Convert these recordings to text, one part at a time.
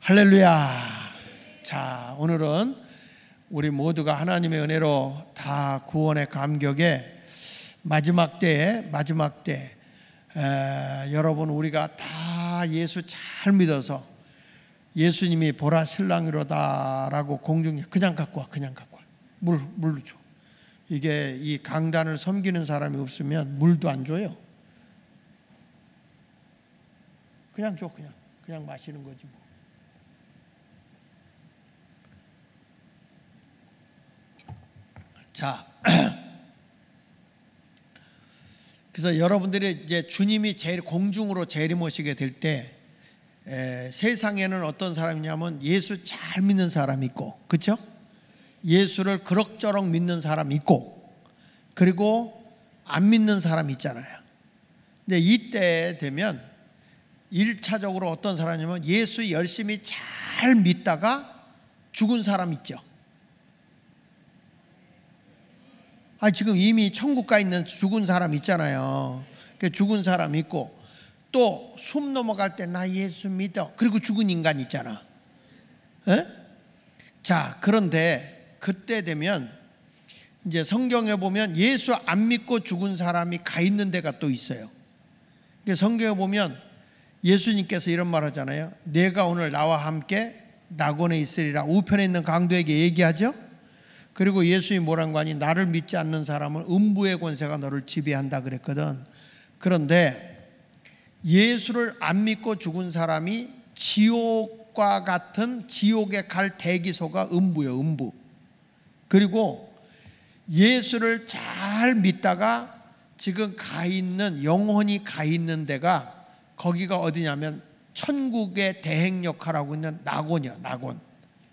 할렐루야. 자, 오늘은 우리 모두가 하나님의 은혜로 다 구원의 감격에 마지막 때 여러분 우리가 다 예수 잘 믿어서 예수님이 보라 신랑이로다라고 공중에 그냥 갖고 와 물 줘. 이게 이 강단을 섬기는 사람이 없으면 물도 안 줘요. 그냥 줘. 그냥 마시는 거지 뭐. 자, 그래서 여러분들이 이제 주님이 제일 공중으로 재림오시게 될 때 세상에는 어떤 사람이냐면 예수 잘 믿는 사람이 있고, 그렇죠? 예수를 그럭저럭 믿는 사람이 있고, 그리고 안 믿는 사람이 있잖아요. 근데 이때 되면 1차적으로 어떤 사람이냐면 예수 열심히 잘 믿다가 죽은 사람 있죠. 지금 이미 천국 가 있는 죽은 사람 있잖아요. 죽은 사람 있고, 또 숨 넘어갈 때 나 예수 믿어. 그리고 죽은 인간 있잖아. 에? 자, 그런데 그때 되면 이제 성경에 보면 예수 안 믿고 죽은 사람이 가 있는 데가 또 있어요. 성경에 보면 예수님께서 이런 말 하잖아요. 내가 오늘 나와 함께 낙원에 있으리라 우편에 있는 강도에게 얘기하죠. 그리고 예수님이 뭐란 거 아니? 나를 믿지 않는 사람은 음부의 권세가 너를 지배한다 그랬거든. 그런데 예수를 안 믿고 죽은 사람이 지옥과 같은 지옥에 갈 대기소가 음부예요. 음부. 그리고 예수를 잘 믿다가 지금 가 있는, 영혼이 가 있는 데가 거기가 어디냐면 천국의 대행 역할하고 있는 낙원이야.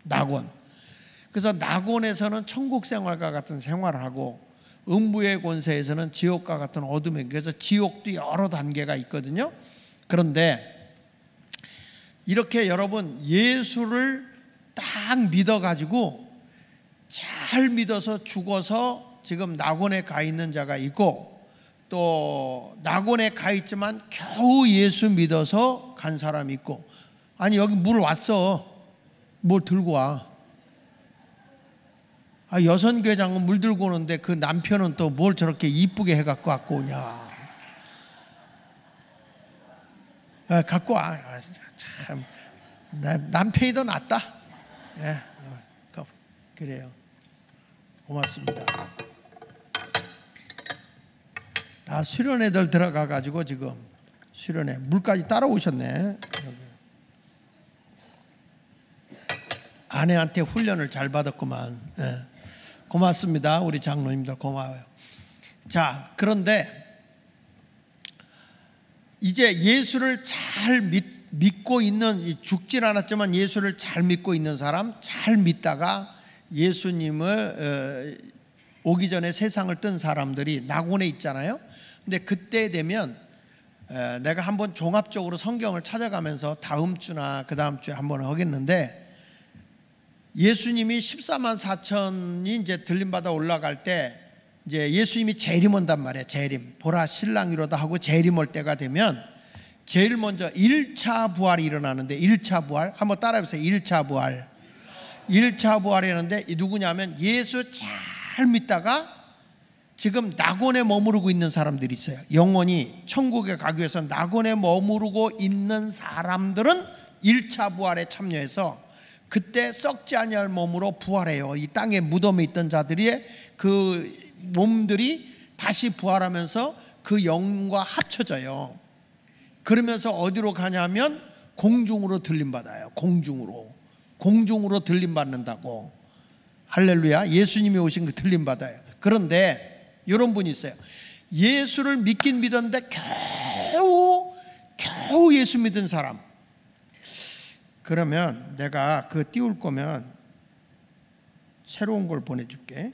낙원. 그래서 낙원에서는 천국 생활과 같은 생활을 하고, 음부의 권세에서는 지옥과 같은 어둠에, 그래서 지옥도 여러 단계가 있거든요. 그런데 이렇게 여러분 예수를 딱 믿어가지고 잘 믿어서 죽어서 지금 낙원에 가 있는 자가 있고, 또 낙원에 가 있지만 겨우 예수 믿어서 간 사람이 있고, 아니 여기 물 왔어. 뭘 들고 와. 여선교회장은 물 들고 오는데 그 남편은 또 뭘 저렇게 이쁘게 해갖고 갖고 오냐. 갖고 와. 참, 남편이 더 낫다. 그래요. 고맙습니다. 다 수련 애들 들어가가지고 지금 수련회 물까지 따라오셨네. 아내한테 훈련을 잘 받았구만. 고맙습니다. 우리 장로님들 고마워요. 자, 그런데 이제 예수를 잘 믿고 있는, 죽진 않았지만 예수를 잘 믿고 있는 사람, 잘 믿다가 예수님을 오기 전에 세상을 뜬 사람들이 낙원에 있잖아요. 근데 그때 되면 내가 한번 종합적으로 성경을 찾아가면서 다음 주나 그 다음 주에 한번 하겠는데, 예수님이 14만 4천이 이제 들림받아 올라갈 때 이제 예수님이 재림 온단 말이에요. 재림. 보라 신랑이로다 하고 재림 올 때가 되면 제일 먼저 1차 부활이 일어나는데, 1차 부활 한번 따라해 보세요. 1차 부활. 1차 부활이라는데 누구냐면 예수 잘 믿다가 지금 낙원에 머무르고 있는 사람들이 있어요. 영원히 천국에 가기 위해서 낙원에 머무르고 있는 사람들은 1차 부활에 참여해서 그때 썩지 아니할 몸으로 부활해요. 이 땅에 무덤에 있던 자들의 그 몸들이 다시 부활하면서 그 영과 합쳐져요. 그러면서 어디로 가냐면 공중으로 들림받아요. 공중으로 들림받는다고. 할렐루야. 예수님이 오신 그 들림받아요. 그런데 이런 분이 있어요. 예수를 믿긴 믿었는데 겨우 예수 믿은 사람. 그러면 내가 그 띄울 거면 새로운 걸 보내줄게.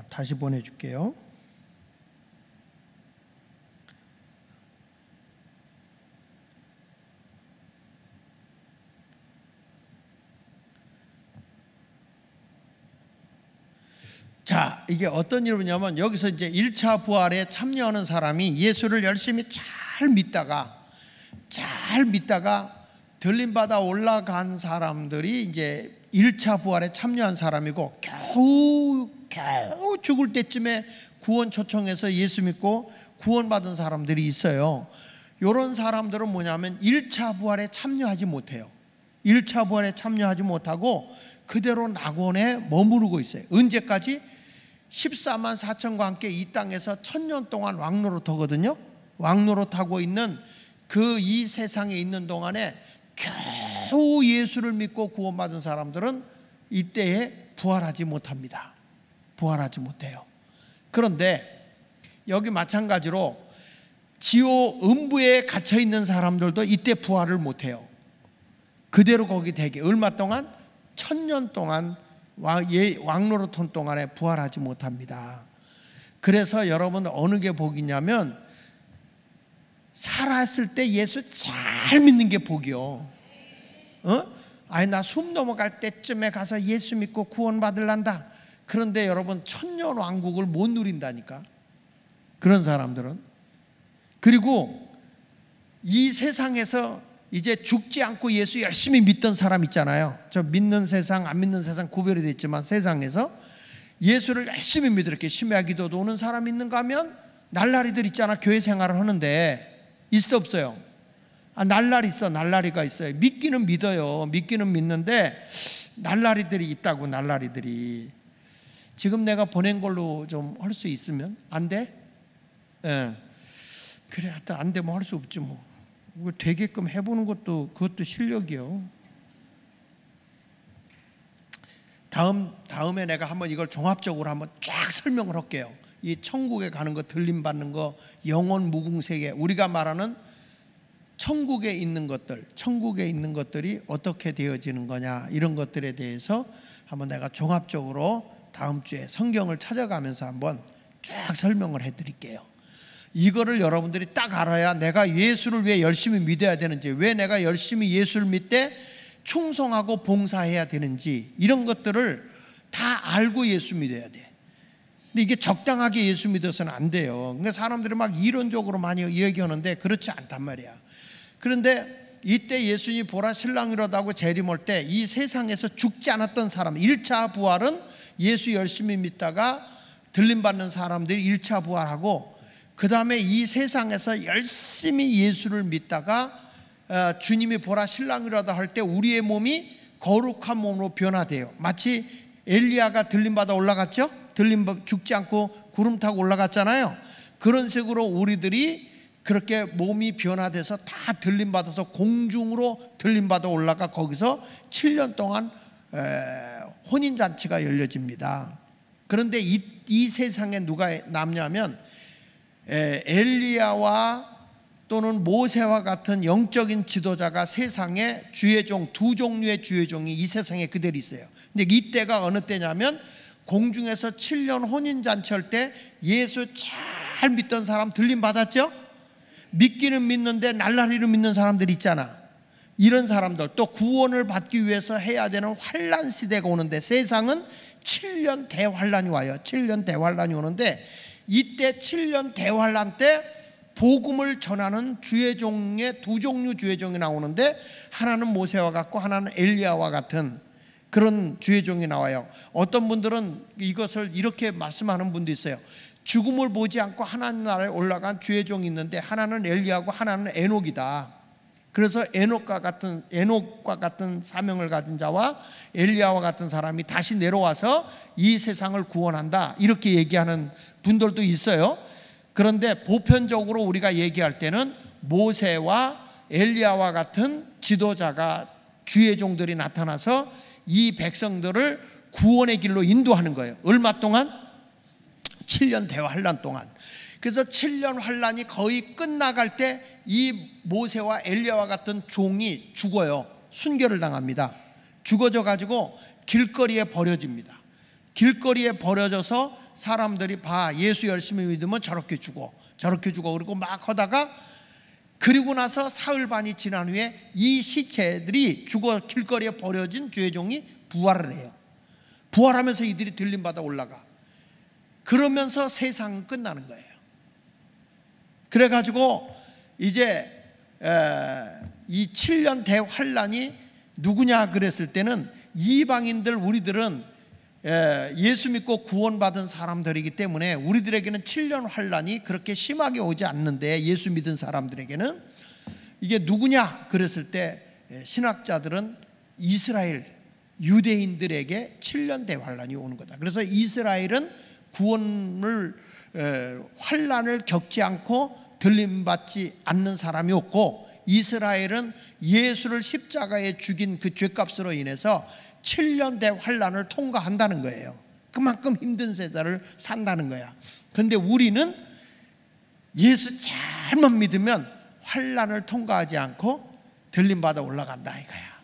다시 보내줄게요. 자, 이게 어떤 일이냐면 여기서 이제 1차 부활에 참여하는 사람이 예수를 열심히 잘 믿다가 들림받아 올라간 사람들이 이제 1차 부활에 참여한 사람이고, 겨우 죽을 때쯤에 구원 초청해서 예수 믿고 구원받은 사람들이 있어요. 이런 사람들은 뭐냐면 1차 부활에 참여하지 못해요. 1차 부활에 참여하지 못하고 그대로 낙원에 머무르고 있어요. 언제까지? 14만 4천과 함께 이 땅에서 1000년 동안 왕노릇하거든요. 왕노릇하고 있는 그 이 세상에 있는 동안에 겨우 예수를 믿고 구원받은 사람들은 이때에 부활하지 못합니다. 부활하지 못해요. 그런데 여기 마찬가지로 지옥 음부에 갇혀 있는 사람들도 이때 부활을 못해요. 그대로 거기 되게 얼마 동안? 1000년 동안 왕노릇한 동안에 부활하지 못합니다. 그래서 여러분 어느 게 복이냐면 살았을 때 예수 잘 믿는 게 복이요. 아니 나 숨 넘어갈 때쯤에 가서 예수 믿고 구원 받을란다. 그런데 여러분 천년 왕국을 못 누린다니까, 그런 사람들은. 그리고 이 세상에서 이제 죽지 않고 예수 열심히 믿던 사람 있잖아요. 저 믿는 세상 안 믿는 세상 구별이 됐지만 세상에서 예수를 열심히 믿어 이렇게 심야 기도도 오는 사람 있는가 하면 날라리들 있잖아. 교회 생활을 하는데 있어 없어요? 날라리 있어. 날라리가 있어요. 믿기는 믿어요. 믿기는 믿는데 날라리들이 있다고. 날라리들이 지금 내가 보낸 걸로 좀 할 수 있으면 안 돼? 예. 그래 하여튼 안 되면 할 수 없지 뭐. 되게끔 해보는 것도 그것도 실력이요. 다음에 내가 한번 이걸 종합적으로 한번 쫙 설명을 할게요. 이 천국에 가는 거, 들림 받는 거, 영원 무궁세계, 우리가 말하는 천국에 있는 것들이 어떻게 되어지는 거냐, 이런 것들에 대해서 한번 내가 종합적으로 다음 주에 성경을 찾아가면서 한번 쫙 설명을 해드릴게요. 이거를 여러분들이 딱 알아야 내가 예수를 왜 열심히 믿어야 되는지, 왜 내가 열심히 예수를 믿되 충성하고 봉사해야 되는지, 이런 것들을 다 알고 예수 믿어야 돼. 근데 이게 적당하게 예수 믿어서는 안 돼요. 그러니까 사람들이 막 이론적으로 많이 얘기하는데 그렇지 않단 말이야. 그런데 이때 예수님이 보라 신랑이로다고 재림할 때 이 세상에서 죽지 않았던 사람, 1차 부활은 예수 열심히 믿다가 들림받는 사람들이 1차 부활하고, 그 다음에 이 세상에서 열심히 예수를 믿다가 주님이 보라 신랑이로다 할 때 우리의 몸이 거룩한 몸으로 변화돼요. 마치 엘리야가 들림받아 올라갔죠? 죽지 않고 구름 타고 올라갔잖아요. 그런 식으로 우리들이 그렇게 몸이 변화돼서 다 들림받아서 공중으로 들림받아 올라가 거기서 7년 동안 혼인잔치가 열려집니다. 그런데 이 세상에 누가 남냐면 엘리야와 또는 모세와 같은 영적인 지도자가 세상에 주의 종, 두 종류의 주의 종이 이 세상에 그대로 있어요. 근데 이때가 어느 때냐면 공중에서 7년 혼인잔치 할 때 예수 잘 믿던 사람 들림 받았죠? 믿기는 믿는데 날라리로 믿는 사람들 있잖아. 이런 사람들, 또 구원을 받기 위해서 해야 되는 환난 시대가 오는데, 세상은 7년 대환난이 와요. 7년 대환난이 오는데, 이때 7년 대환난 때 복음을 전하는 주의 종의 두 종류 주의 종이 나오는데, 하나는 모세와 같고 하나는 엘리야와 같은 그런 주의 종이 나와요. 어떤 분들은 이것을 이렇게 말씀하는 분도 있어요. 죽음을 보지 않고 하나님 나라에 올라간 주의 종이 있는데 하나는 엘리야고 하나는 에녹이다. 그래서 에녹과 같은 사명을 가진 자와 엘리야와 같은 사람이 다시 내려와서 이 세상을 구원한다, 이렇게 얘기하는 분들도 있어요. 그런데 보편적으로 우리가 얘기할 때는 모세와 엘리야와 같은 지도자가, 주의 종들이 나타나서 이 백성들을 구원의 길로 인도하는 거예요. 얼마 동안? 7년 대환난 동안. 그래서 7년 환난이 거의 끝나갈 때 이 모세와 엘리야와 같은 종이 죽어요. 순교를 당합니다. 죽어져 가지고 길거리에 버려집니다. 길거리에 버려져서 사람들이 예수 열심히 믿으면 저렇게 죽어 그리고 막 하다가, 그리고 나서 사흘 반이 지난 후에 이 시체들이 죽어 길거리에 버려진 주의 종이 부활을 해요. 부활하면서 이들이 들림받아 올라가. 그러면서 세상은 끝나는 거예요. 그래가지고 이제 이 7년 대환란이 누구냐 그랬을 때는 이방인들, 우리들은 예수 믿고 구원받은 사람들이기 때문에 우리들에게는 7년 환란이 그렇게 심하게 오지 않는데, 예수 믿은 사람들에게는 이게 누구냐 그랬을 때 신학자들은 이스라엘 유대인들에게 7년 대환란이 오는 거다. 그래서 이스라엘은 구원을 환란을 겪지 않고 들림받지 않는 사람이 없고, 이스라엘은 예수를 십자가에 죽인 그 죄값으로 인해서 7년 대환란을 통과한다는 거예요. 그만큼 힘든 세대를 산다는 거야. 그런데 우리는 예수 잘만 믿으면 환란을 통과하지 않고 들림받아 올라간다 이거야.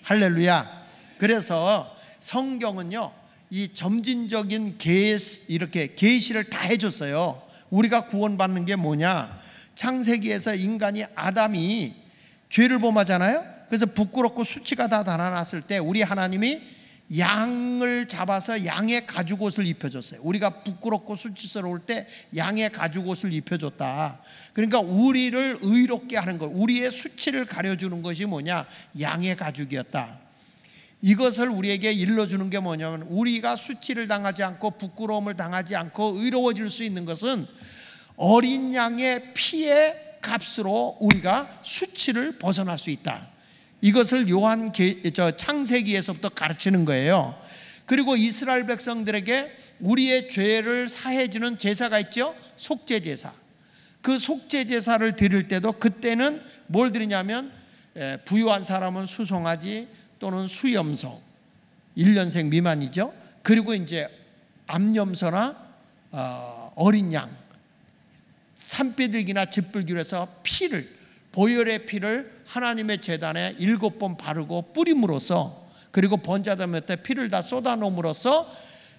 할렐루야. 그래서 성경은요, 이 점진적인 이렇게 계시를 다 해줬어요. 우리가 구원받는 게 뭐냐? 창세기에서 인간이 아담이 죄를 범하잖아요. 그래서 부끄럽고 수치가 다 달아났을 때 우리 하나님이 양을 잡아서 양의 가죽옷을 입혀줬어요. 우리가 부끄럽고 수치스러울 때 양의 가죽옷을 입혀줬다. 그러니까 우리를 의롭게 하는 것, 우리의 수치를 가려주는 것이 뭐냐? 양의 가죽이었다. 이것을 우리에게 일러주는 게 뭐냐면, 우리가 수치를 당하지 않고 부끄러움을 당하지 않고 의로워질 수 있는 것은 어린 양의 피의 값으로 우리가 수치를 벗어날 수 있다. 이것을 창세기에서부터 가르치는 거예요. 그리고 이스라엘 백성들에게 우리의 죄를 사해주는 제사가 있죠. 속죄제사. 그 속죄제사를 드릴 때도 그때는 뭘 드리냐면 부유한 사람은 수송아지 또는 수염소 1년생 미만이죠. 그리고 이제 암염소나 어린 양, 산비둘기나 짚불기로 해서 피를, 보혈의 피를 하나님의 제단에 7번 바르고 뿌림으로써, 그리고 번제될 때 피를 다 쏟아놓음으로써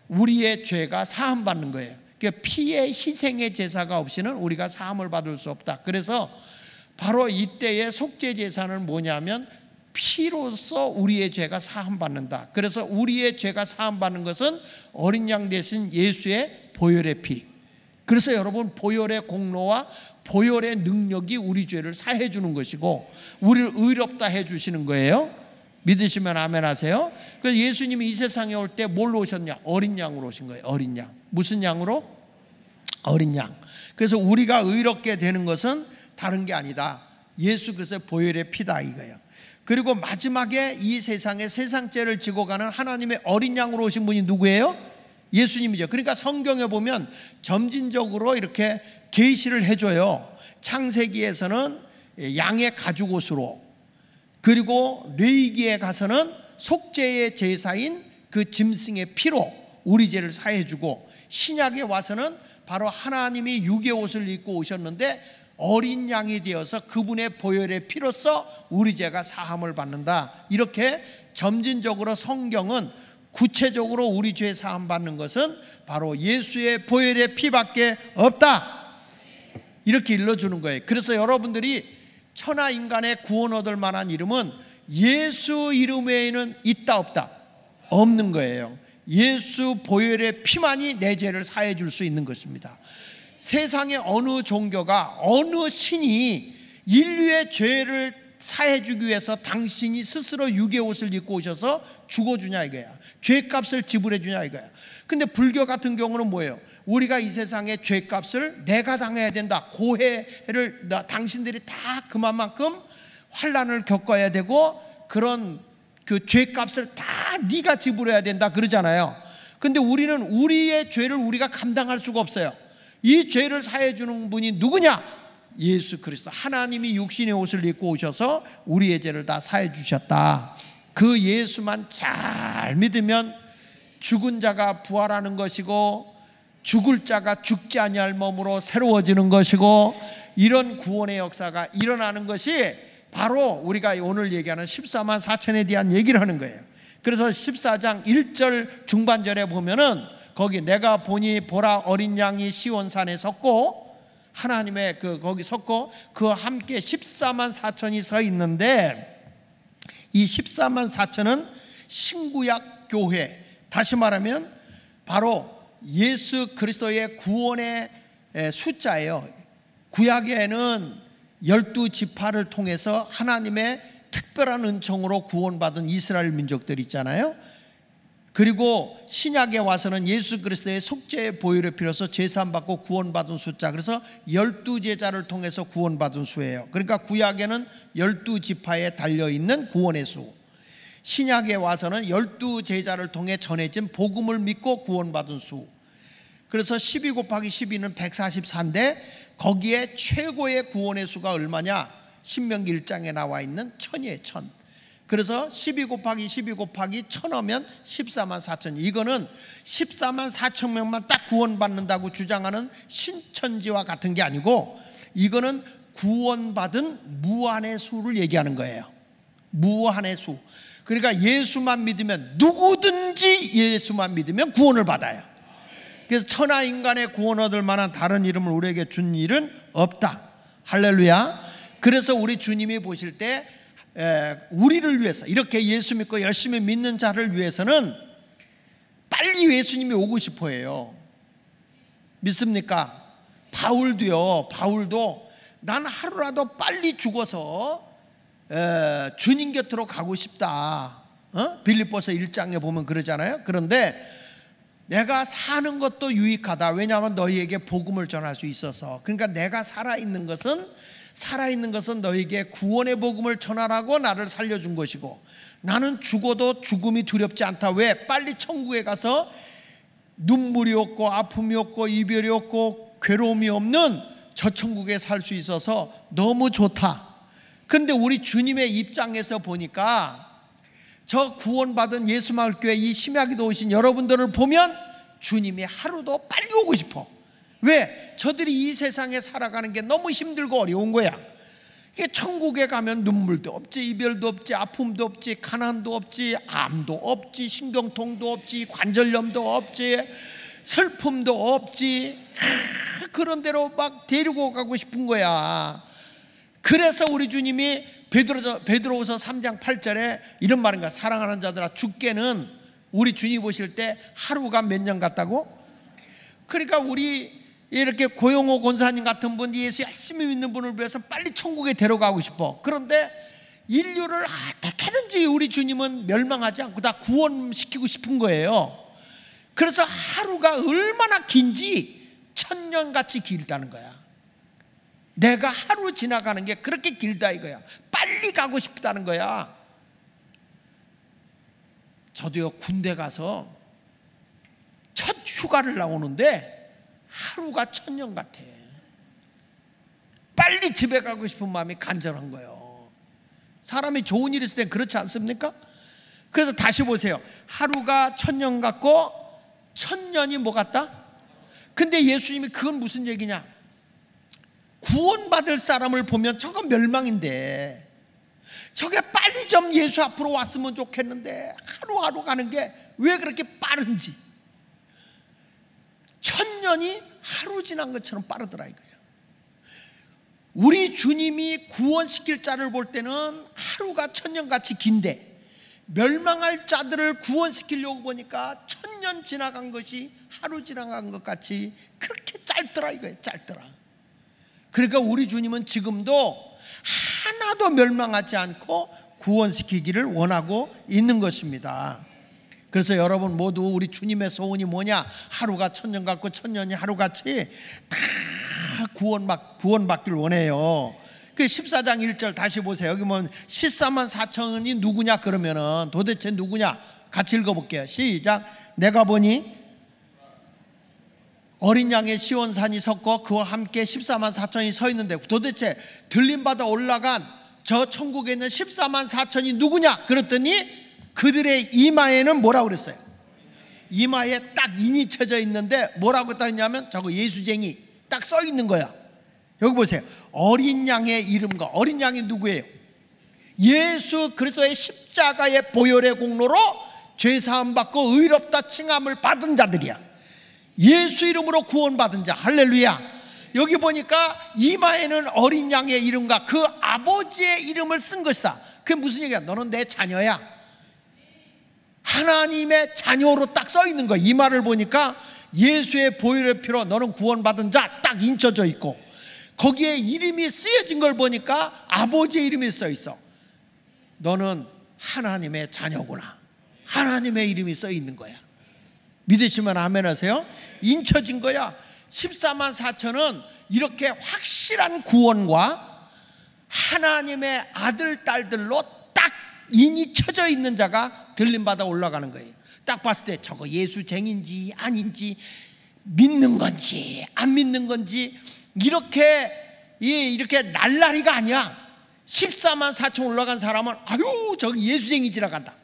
우리의 죄가 사함받는 거예요. 그러니까 피의 희생의 제사가 없이는 우리가 사함을 받을 수 없다. 그래서 바로 이때의 속죄제사는 뭐냐면 피로써 우리의 죄가 사함받는다. 그래서 우리의 죄가 사함받는 것은 어린 양 대신 예수의 보혈의 피. 그래서 여러분, 보혈의 공로와 보혈의 능력이 우리 죄를 사해 주는 것이고 우리를 의롭다 해 주시는 거예요. 믿으시면 아멘 하세요. 그래서 예수님이 이 세상에 올 때 뭘로 오셨냐? 어린 양으로 오신 거예요. 어린 양. 무슨 양으로? 어린 양. 그래서 우리가 의롭게 되는 것은 다른 게 아니다. 예수 그리스도의 보혈의 피다 이거예요. 그리고 마지막에 이 세상에 세상죄를 지고 가는 하나님의 어린 양으로 오신 분이 누구예요? 예수님이죠. 그러니까 성경에 보면 점진적으로 이렇게 계시를 해줘요. 창세기에서는 양의 가죽옷으로, 그리고 레위기에 가서는 속죄의 제사인 그 짐승의 피로 우리 죄를 사해주고, 신약에 와서는 바로 하나님이 육의 옷을 입고 오셨는데 어린 양이 되어서 그분의 보혈의 피로써 우리 죄가 사함을 받는다. 이렇게 점진적으로 성경은 구체적으로 우리 죄 사함 받는 것은 바로 예수의 보혈의 피밖에 없다, 이렇게 일러주는 거예요. 그래서 여러분들이 천하 인간의 구원 얻을 만한 이름은 예수 이름 외에는 있다 없다? 없는 거예요. 예수 보혈의 피만이 내 죄를 사해 줄 수 있는 것입니다. 세상의 어느 종교가, 어느 신이 인류의 죄를 사해 주기 위해서 당신이 스스로 육의 옷을 입고 오셔서 죽어주냐 이거야. 죄값을 지불해 주냐 이거야. 근데 불교 같은 경우는 뭐예요? 우리가 이 세상의 죄값을 내가 당해야 된다. 고해를 당신들이 다 그만큼 환난을 겪어야 되고 그런 그 죄값을 다 네가 지불해야 된다 그러잖아요. 근데 우리는 우리의 죄를 우리가 감당할 수가 없어요. 이 죄를 사해 주는 분이 누구냐? 예수 그리스도. 하나님이 육신의 옷을 입고 오셔서 우리의 죄를 다 사해 주셨다. 그 예수만 잘 믿으면 죽은 자가 부활하는 것이고 죽을 자가 죽지 아니할 몸으로 새로워지는 것이고, 이런 구원의 역사가 일어나는 것이 바로 우리가 오늘 얘기하는 14만 4천에 대한 얘기를 하는 거예요. 그래서 14장 1절 중반절에 보면은 거기 내가 보니 보라 어린 양이 시온산에 섰고, 하나님의 거기 섰고 그 함께 14만 4천이 서 있는데, 이 14만 4천은 신구약 교회, 다시 말하면 바로 예수 그리스도의 구원의 숫자예요. 구약에는 12지파를 통해서 하나님의 특별한 은총으로 구원받은 이스라엘 민족들 있잖아요. 그리고 신약에 와서는 예수 그리스도의 속죄의 보혈의 피로서 제사함받고 구원받은 숫자, 그래서 12제자를 통해서 구원받은 수예요. 그러니까 구약에는 12지파에 달려있는 구원의 수, 신약에 와서는 12제자를 통해 전해진 복음을 믿고 구원받은 수. 그래서 12 곱하기 12는 144인데 거기에 최고의 구원의 수가 얼마냐? 신명기 1장에 나와 있는 1000이에요. 1000. 그래서 12 곱하기 12 곱하기 1000 하면 14만 4천. 이거는 14만 4천 명만 딱 구원받는다고 주장하는 신천지와 같은 게 아니고, 이거는 구원받은 무한의 수를 얘기하는 거예요. 무한의 수. 그러니까 예수만 믿으면, 누구든지 예수만 믿으면 구원을 받아요. 그래서 천하 인간의 구원 얻을 만한 다른 이름을 우리에게 준 일은 없다. 할렐루야. 그래서 우리 주님이 보실 때 우리를 위해서, 이렇게 예수 믿고 열심히 믿는 자를 위해서는 빨리 예수님이 오고 싶어 해요. 믿습니까? 바울도요. 바울도 난 하루라도 빨리 죽어서 주님 곁으로 가고 싶다. 빌립보서 1장에 보면 그러잖아요. 그런데 내가 사는 것도 유익하다. 왜냐하면 너희에게 복음을 전할 수 있어서. 그러니까 내가 살아있는 것은 너희에게 구원의 복음을 전하라고 나를 살려준 것이고, 나는 죽어도 죽음이 두렵지 않다. 왜? 빨리 천국에 가서 눈물이 없고 아픔이 없고 이별이 없고 괴로움이 없는 저 천국에 살 수 있어서 너무 좋다. 그런데 우리 주님의 입장에서 보니까 저 구원받은 예수마을교회 이 심야기도 오신 여러분들을 보면 주님이 하루도 빨리 오고 싶어. 왜? 저들이 이 세상에 살아가는 게 너무 힘들고 어려운 거야. 이게 천국에 가면 눈물도 없지, 이별도 없지, 아픔도 없지, 가난도 없지, 암도 없지, 신경통도 없지, 관절염도 없지, 슬픔도 없지. 그런 데로 막 데리고 가고 싶은 거야. 그래서 우리 주님이 베드로후서 3장 8절에 이런 말인가? 사랑하는 자들아, 주께는, 우리 주님 보실 때 하루가 몇 년 같다고? 그러니까 우리 이렇게 고용호 권사님 같은 분, 예수 열심히 믿는 분을 위해서 빨리 천국에 데려가고 싶어. 그런데 인류를 어떻게든지 우리 주님은 멸망하지 않고 다 구원시키고 싶은 거예요. 그래서 하루가 얼마나 긴지 1000년같이 길다는 거야. 내가 하루 지나가는 게 그렇게 길다 이거야. 빨리 가고 싶다는 거야. 저도요, 군대 가서 첫 휴가를 나오는데 하루가 1000년 같아. 빨리 집에 가고 싶은 마음이 간절한 거예요. 사람이 좋은 일 있을 땐 그렇지 않습니까? 그래서 다시 보세요. 하루가 1000년 같고 1000년이 뭐 같다? 근데 예수님이 그건 무슨 얘기냐? 구원받을 사람을 보면 저건 멸망인데 저게 빨리 좀 예수 앞으로 왔으면 좋겠는데 하루하루 가는 게 왜 그렇게 빠른지. 1000년이 하루 지난 것처럼 빠르더라 이거예요. 우리 주님이 구원시킬 자를 볼 때는 하루가 1000년같이 긴데, 멸망할 자들을 구원시키려고 보니까 1000년 지나간 것이 하루 지나간 것 같이 그렇게 짧더라 이거예요. 짧더라. 그러니까 우리 주님은 지금도 하나도 멸망하지 않고 구원시키기를 원하고 있는 것입니다. 그래서 여러분 모두 우리 주님의 소원이 뭐냐? 하루가 1000년 같고 1000년이 하루같이 다 구원받기를 원해요. 그 14장 1절 다시 보세요. 여기 보면 14만 4천이 누구냐? 그러면은 도대체 누구냐? 같이 읽어볼게요. 시작. 내가 보니 어린 양의 시온산이 섰고 그와 함께 14만 4천이 서 있는데, 도대체 들림받아 올라간 저 천국에 있는 14만 4천이 누구냐? 그랬더니 그들의 이마에는 뭐라고 그랬어요? 이마에 딱 인이 쳐져 있는데 뭐라고 했냐면 저거 예수쟁이 딱 써 있는 거야. 여기 보세요. 어린 양의 이름과, 어린 양이 누구예요? 예수 그리스도의 십자가의 보혈의 공로로 죄사함 받고 의롭다 칭함을 받은 자들이야. 예수 이름으로 구원받은 자. 할렐루야. 여기 보니까 이마에는 어린 양의 이름과 그 아버지의 이름을 쓴 것이다. 그게 무슨 얘기야? 너는 내 자녀야. 하나님의 자녀로 딱 써 있는 거야. 이마를 보니까 예수의 보혈의 피로 너는 구원받은 자 딱 인쳐져 있고, 거기에 이름이 쓰여진 걸 보니까 아버지의 이름이 써 있어. 너는 하나님의 자녀구나. 하나님의 이름이 써 있는 거야. 믿으시면 아멘 하세요. 인쳐진 거야. 14만 4천은 이렇게 확실한 구원과 하나님의 아들 딸들로 딱 인이 쳐져 있는 자가 들림받아 올라가는 거예요. 딱 봤을 때 저거 예수쟁인지 아닌지, 믿는 건지 안 믿는 건지, 이렇게 날라리가 아니야. 14만 4천 올라간 사람은 아유 저기 예수쟁이 지나간다,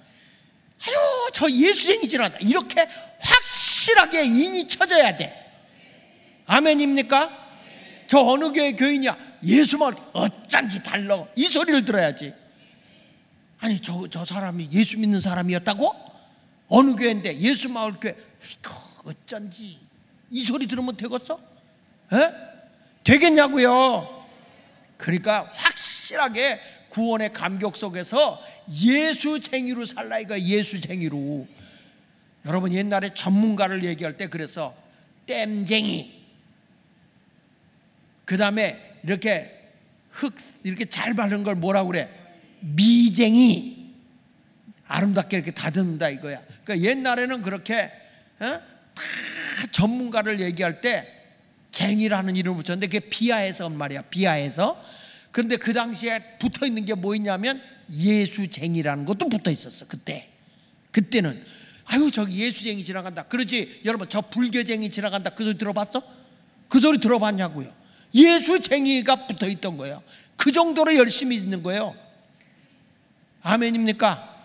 아유 저 예수쟁이 지나간다, 이렇게 확실하게 인이 쳐져야 돼. 아멘입니까? 저 어느 교회 교인이야, 예수 말할 때 어쩐지 달라, 이 소리를 들어야지. 아니 저 사람이 예수 믿는 사람이었다고? 어느 교회인데 예수 마을교회, 어쩐지 이 소리 들으면 되겠어? 에? 되겠냐고요. 그러니까 확실하게 구원의 감격 속에서 예수쟁이로 살라 이거. 예수쟁이로. 여러분 옛날에 전문가를 얘기할 때 그래서 땜쟁이, 그 다음에 이렇게 이렇게 잘 바른 걸 뭐라고 그래? 미쟁이. 아름답게 이렇게 다듬는다 이거야. 그러니까 옛날에는 그렇게 다 전문가를 얘기할 때 쟁이라는 이름을 붙였는데 그게 비하해서 말이야. 비하해서. 그런데 그 당시에 붙어 있는 게 뭐 있냐면 예수쟁이라는 것도 붙어 있었어. 그때는 아유 저기 예수쟁이 지나간다 그러지. 여러분 저 불교쟁이 지나간다 그 소리 들어봤어? 그 소리 들어봤냐고요. 예수쟁이가 붙어 있던 거예요. 그 정도로 열심히 있는 거예요. 아멘입니까?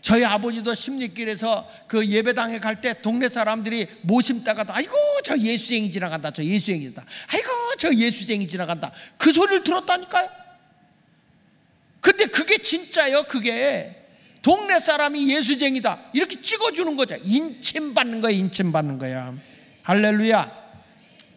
저희 아버지도 십리길에서 그 예배당에 갈 때 동네 사람들이 모심 따가도 아이고 저 예수쟁이 지나간다, 저 예수쟁이 지나간다, 아이고 저 예수쟁이 지나간다, 그 소리를 들었다니까요. 근데 그게 진짜예요. 그게 동네 사람이 예수쟁이다 이렇게 찍어주는 거죠. 인침받는 거야. 인침받는 거야. 할렐루야.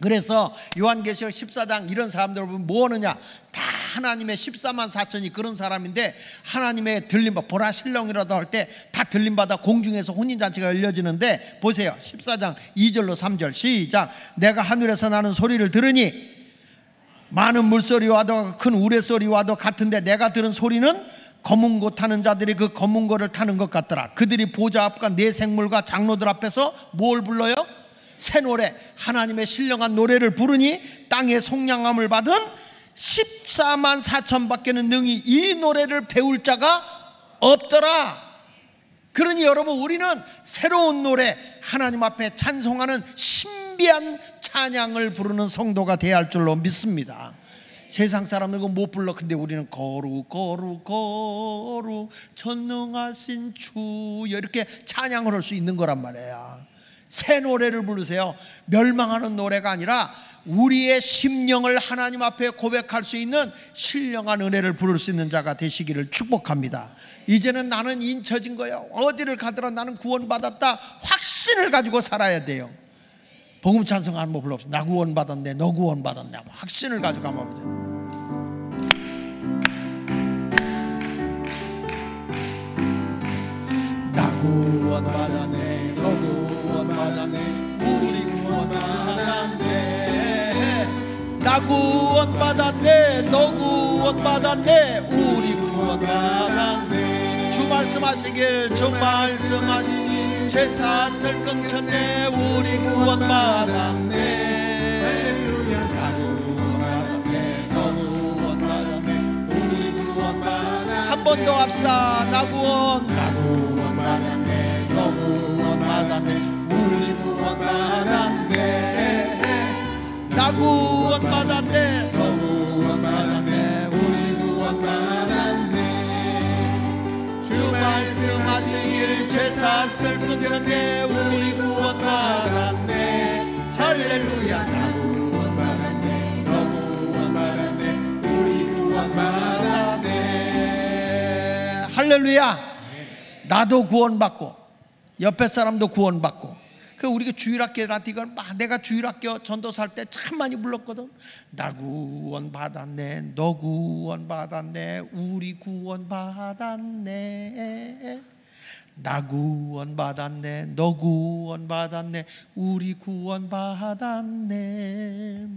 그래서 요한계시록 14장 이런 사람들 보면 뭐 하느냐, 다 하나님의 14만 4천이 그런 사람인데 하나님의 들림받아, 보라 신령이라도 할 때 다 들림받아 공중에서 혼인잔치가 열려지는데 보세요. 14장 2절로 3절 시작. 내가 하늘에서 나는 소리를 들으니 많은 물소리와도 큰 우레소리와도 같은데 내가 들은 소리는 검은 고 타는 자들이 그 검은 고를 타는 것 같더라. 그들이 보좌 앞과 네 생물과 장로들 앞에서 뭘 불러요? 새 노래, 하나님의 신령한 노래를 부르니 땅의 속량함을 받은 14만 4천 밖에는 능히 이 노래를 배울 자가 없더라. 그러니 여러분 우리는 새로운 노래, 하나님 앞에 찬송하는 신비한 찬양을 부르는 성도가 되어야 할 줄로 믿습니다. 세상 사람들은 못 불러. 근데 우리는 거룩 거룩 거룩 전능하신 주여 이렇게 찬양을 할 수 있는 거란 말이에요. 새 노래를 부르세요. 멸망하는 노래가 아니라 우리의 심령을 하나님 앞에 고백할 수 있는 신령한 은혜를 부를 수 있는 자가 되시기를 축복합니다. 이제는 나는 인쳐진 거야. 어디를 가더라 나는 구원받았다 확신을 가지고 살아야 돼요. 복음 찬송 한번 불러봅시다. 나 구원받았네, 너 구원받았네. 확신을 가지고 한번 보세요. 나 구원받았네, 너 구원받았네, 우리 구원받았네. 나 구원받았네, 너 구원받았네, 우리 구원받았네. 주 말씀하시길, 주 말씀하시길, 죄 사슬 끊겼네, 우리 구원받았네. 나 구원받았네, 너 구원받았네, 우리 구원받았네. 한 번 더 합시다. 나 구원받았네, 너 구원받았네, 우리 구원받았네. 나 구원받았네, 너 구원받았네, 우리 구원받았네. 주 말씀하시길, 죄 사슬 끊겼네, 우리 구원받았네. 할렐루야. 나 구원받았네, 너 구원받았네, 우리 구원받았네. 할렐루야. 나도 구원받고 옆에 사람도 구원받고. 그 우리가 주일학교한테 이걸 막 내가 주일학교 전도사 할 때 참 많이 불렀거든. 나 구원받았네, 너 구원받았네, 우리 구원받았네. 나 구원 받았네, 너 구원 받았네, 우리 구원 받았네.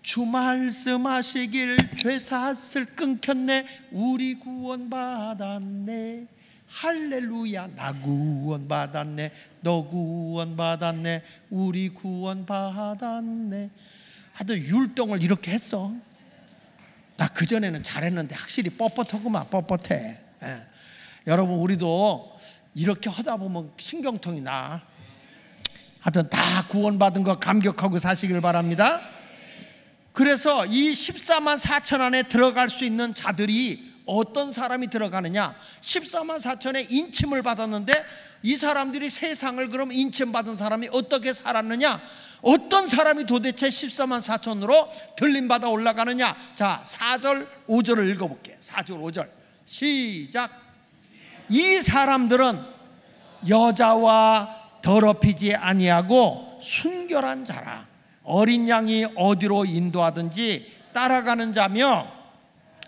주 말씀하시길 죄사슬 끊겼네, 우리 구원 받았네. 할렐루야. 나 구원 받았네, 너 구원 받았네, 우리 구원 받았네. 하도 율동을 이렇게 했어. 나 그전에는 잘했는데 확실히 뻣뻣하구만. 뻣뻣해. 여러분, 우리도 이렇게 하다 보면 신경통이 나. 하여튼 다 구원받은 거 감격하고 사시길 바랍니다. 그래서 이 14만 4천 안에 들어갈 수 있는 자들이 어떤 사람이 들어가느냐? 14만 4천에 인침을 받았는데 이 사람들이 세상을 그럼 인침받은 사람이 어떻게 살았느냐? 어떤 사람이 도대체 14만 4천으로 들림받아 올라가느냐? 자, 4절 5절을 읽어볼게요. 4절 5절 시작. 이 사람들은 여자와 더럽히지 아니하고 순결한 자라. 어린 양이 어디로 인도하든지 따라가는 자며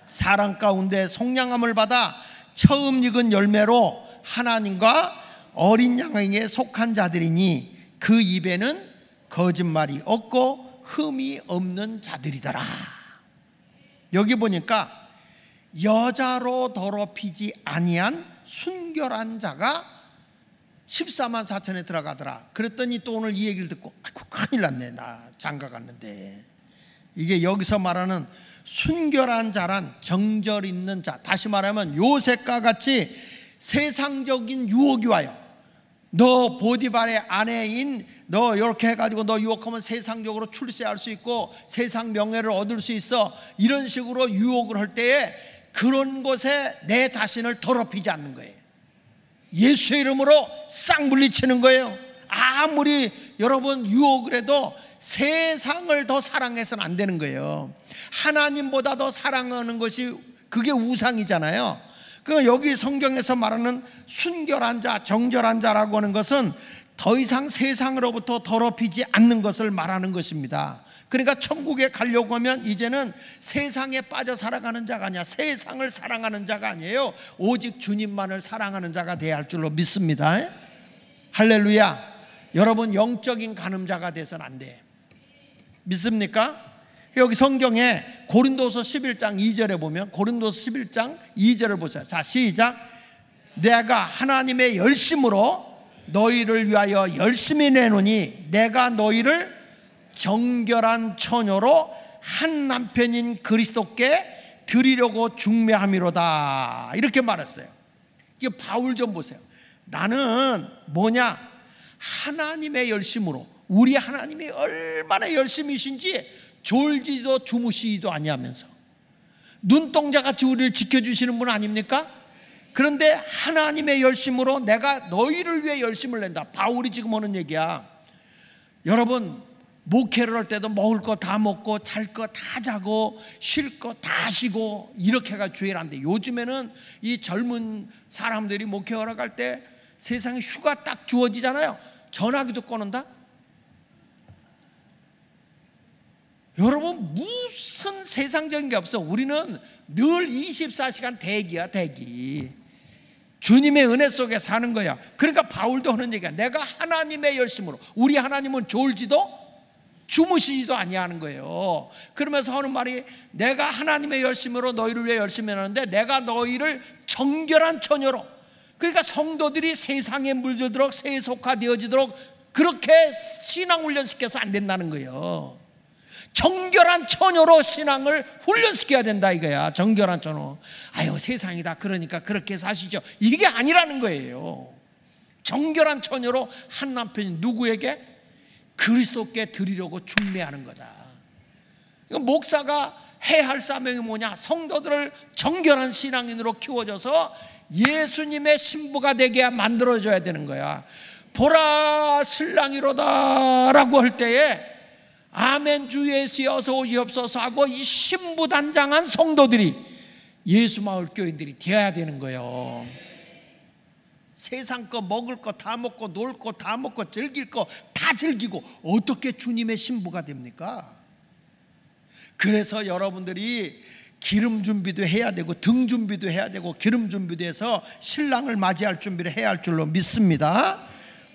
사랑 가운데 속량함을 받아 처음 익은 열매로 하나님과 어린 양에게 속한 자들이니 그 입에는 거짓말이 없고 흠이 없는 자들이더라. 여기 보니까 여자로 더럽히지 아니한 순결한 자가 14만 4천에 들어가더라. 그랬더니 또 오늘 이 얘기를 듣고 아이고 큰일 났네, 나 장가 갔는데. 이게 여기서 말하는 순결한 자란 정절 있는 자, 다시 말하면 요셉과 같이 세상적인 유혹이 와요. 너 보디발의 아내인 너 이렇게 해가지고 너 유혹하면 세상적으로 출세할 수 있고 세상 명예를 얻을 수 있어, 이런 식으로 유혹을 할 때에 그런 곳에 내 자신을 더럽히지 않는 거예요. 예수의 이름으로 싹 물리치는 거예요. 아무리 여러분 유혹을 해도 세상을 더 사랑해서는 안 되는 거예요. 하나님보다 더 사랑하는 것이 그게 우상이잖아요. 그러니까 여기 성경에서 말하는 순결한 자, 정결한 자라고 하는 것은 더 이상 세상으로부터 더럽히지 않는 것을 말하는 것입니다. 그러니까 천국에 가려고 하면 이제는 세상에 빠져 살아가는 자가 아니야, 세상을 사랑하는 자가 아니에요. 오직 주님만을 사랑하는 자가 돼야 할 줄로 믿습니다. 할렐루야. 여러분, 영적인 간음자가 돼서는 안 돼. 믿습니까? 여기 성경에 고린도서 11장 2절에 보면, 고린도서 11장 2절을 보세요. 자, 시작. 내가 하나님의 열심으로 너희를 위하여 열심히 내노니 내가 너희를 정결한 처녀로 한 남편인 그리스도께 드리려고 중매함이로다. 이렇게 말했어요. 이게 바울 좀 보세요. 나는 뭐냐? 하나님의 열심으로, 우리 하나님이 얼마나 열심이신지 졸지도 주무시지도 아니하면서 눈동자같이 우리를 지켜주시는 분 아닙니까? 그런데 하나님의 열심으로 내가 너희를 위해 열심을 낸다. 바울이 지금 하는 얘기야. 여러분, 목회를 할 때도 먹을 거 다 먹고 잘 거 다 자고 쉴 거 다 쉬고 이렇게 해가 주의를 한대. 요즘에는 이 젊은 사람들이 목회하러 갈 때 세상에 휴가 딱 주어지잖아요. 전화기도 꺼낸다. 여러분, 무슨 세상적인 게 없어. 우리는 늘 24시간 대기야, 대기. 주님의 은혜 속에 사는 거야. 그러니까 바울도 하는 얘기야. 내가 하나님의 열심으로, 우리 하나님은 졸지도 주무시지도 아니하는 거예요. 그러면서 하는 말이, 내가 하나님의 열심으로 너희를 위해 열심히 하는데 내가 너희를 정결한 처녀로, 그러니까 성도들이 세상에 물들도록 세속화되어지도록 그렇게 신앙 훈련시켜서 안 된다는 거예요. 정결한 처녀로 신앙을 훈련시켜야 된다 이거야. 정결한 처녀. 아유, 세상이다 그러니까 그렇게 사시죠, 이게 아니라는 거예요. 정결한 처녀로 한 남편이 누구에게? 그리스도께 드리려고 중매하는 거다. 목사가 해야 할 사명이 뭐냐? 성도들을 정결한 신앙인으로 키워줘서 예수님의 신부가 되게 만들어줘야 되는 거야. 보라 신랑이로다 라고 할 때에 아멘 주 예수여 어서 오시옵소서 하고 이 신부단장한 성도들이 예수 마을 교인들이 되어야 되는 거예요. 세상 거 먹을 거 다 먹고 놀 거 다 먹고 즐길 거 다 즐기고 어떻게 주님의 신부가 됩니까? 그래서 여러분들이 기름 준비도 해야 되고 등 준비도 해야 되고 기름 준비도 해서 신랑을 맞이할 준비를 해야 할 줄로 믿습니다.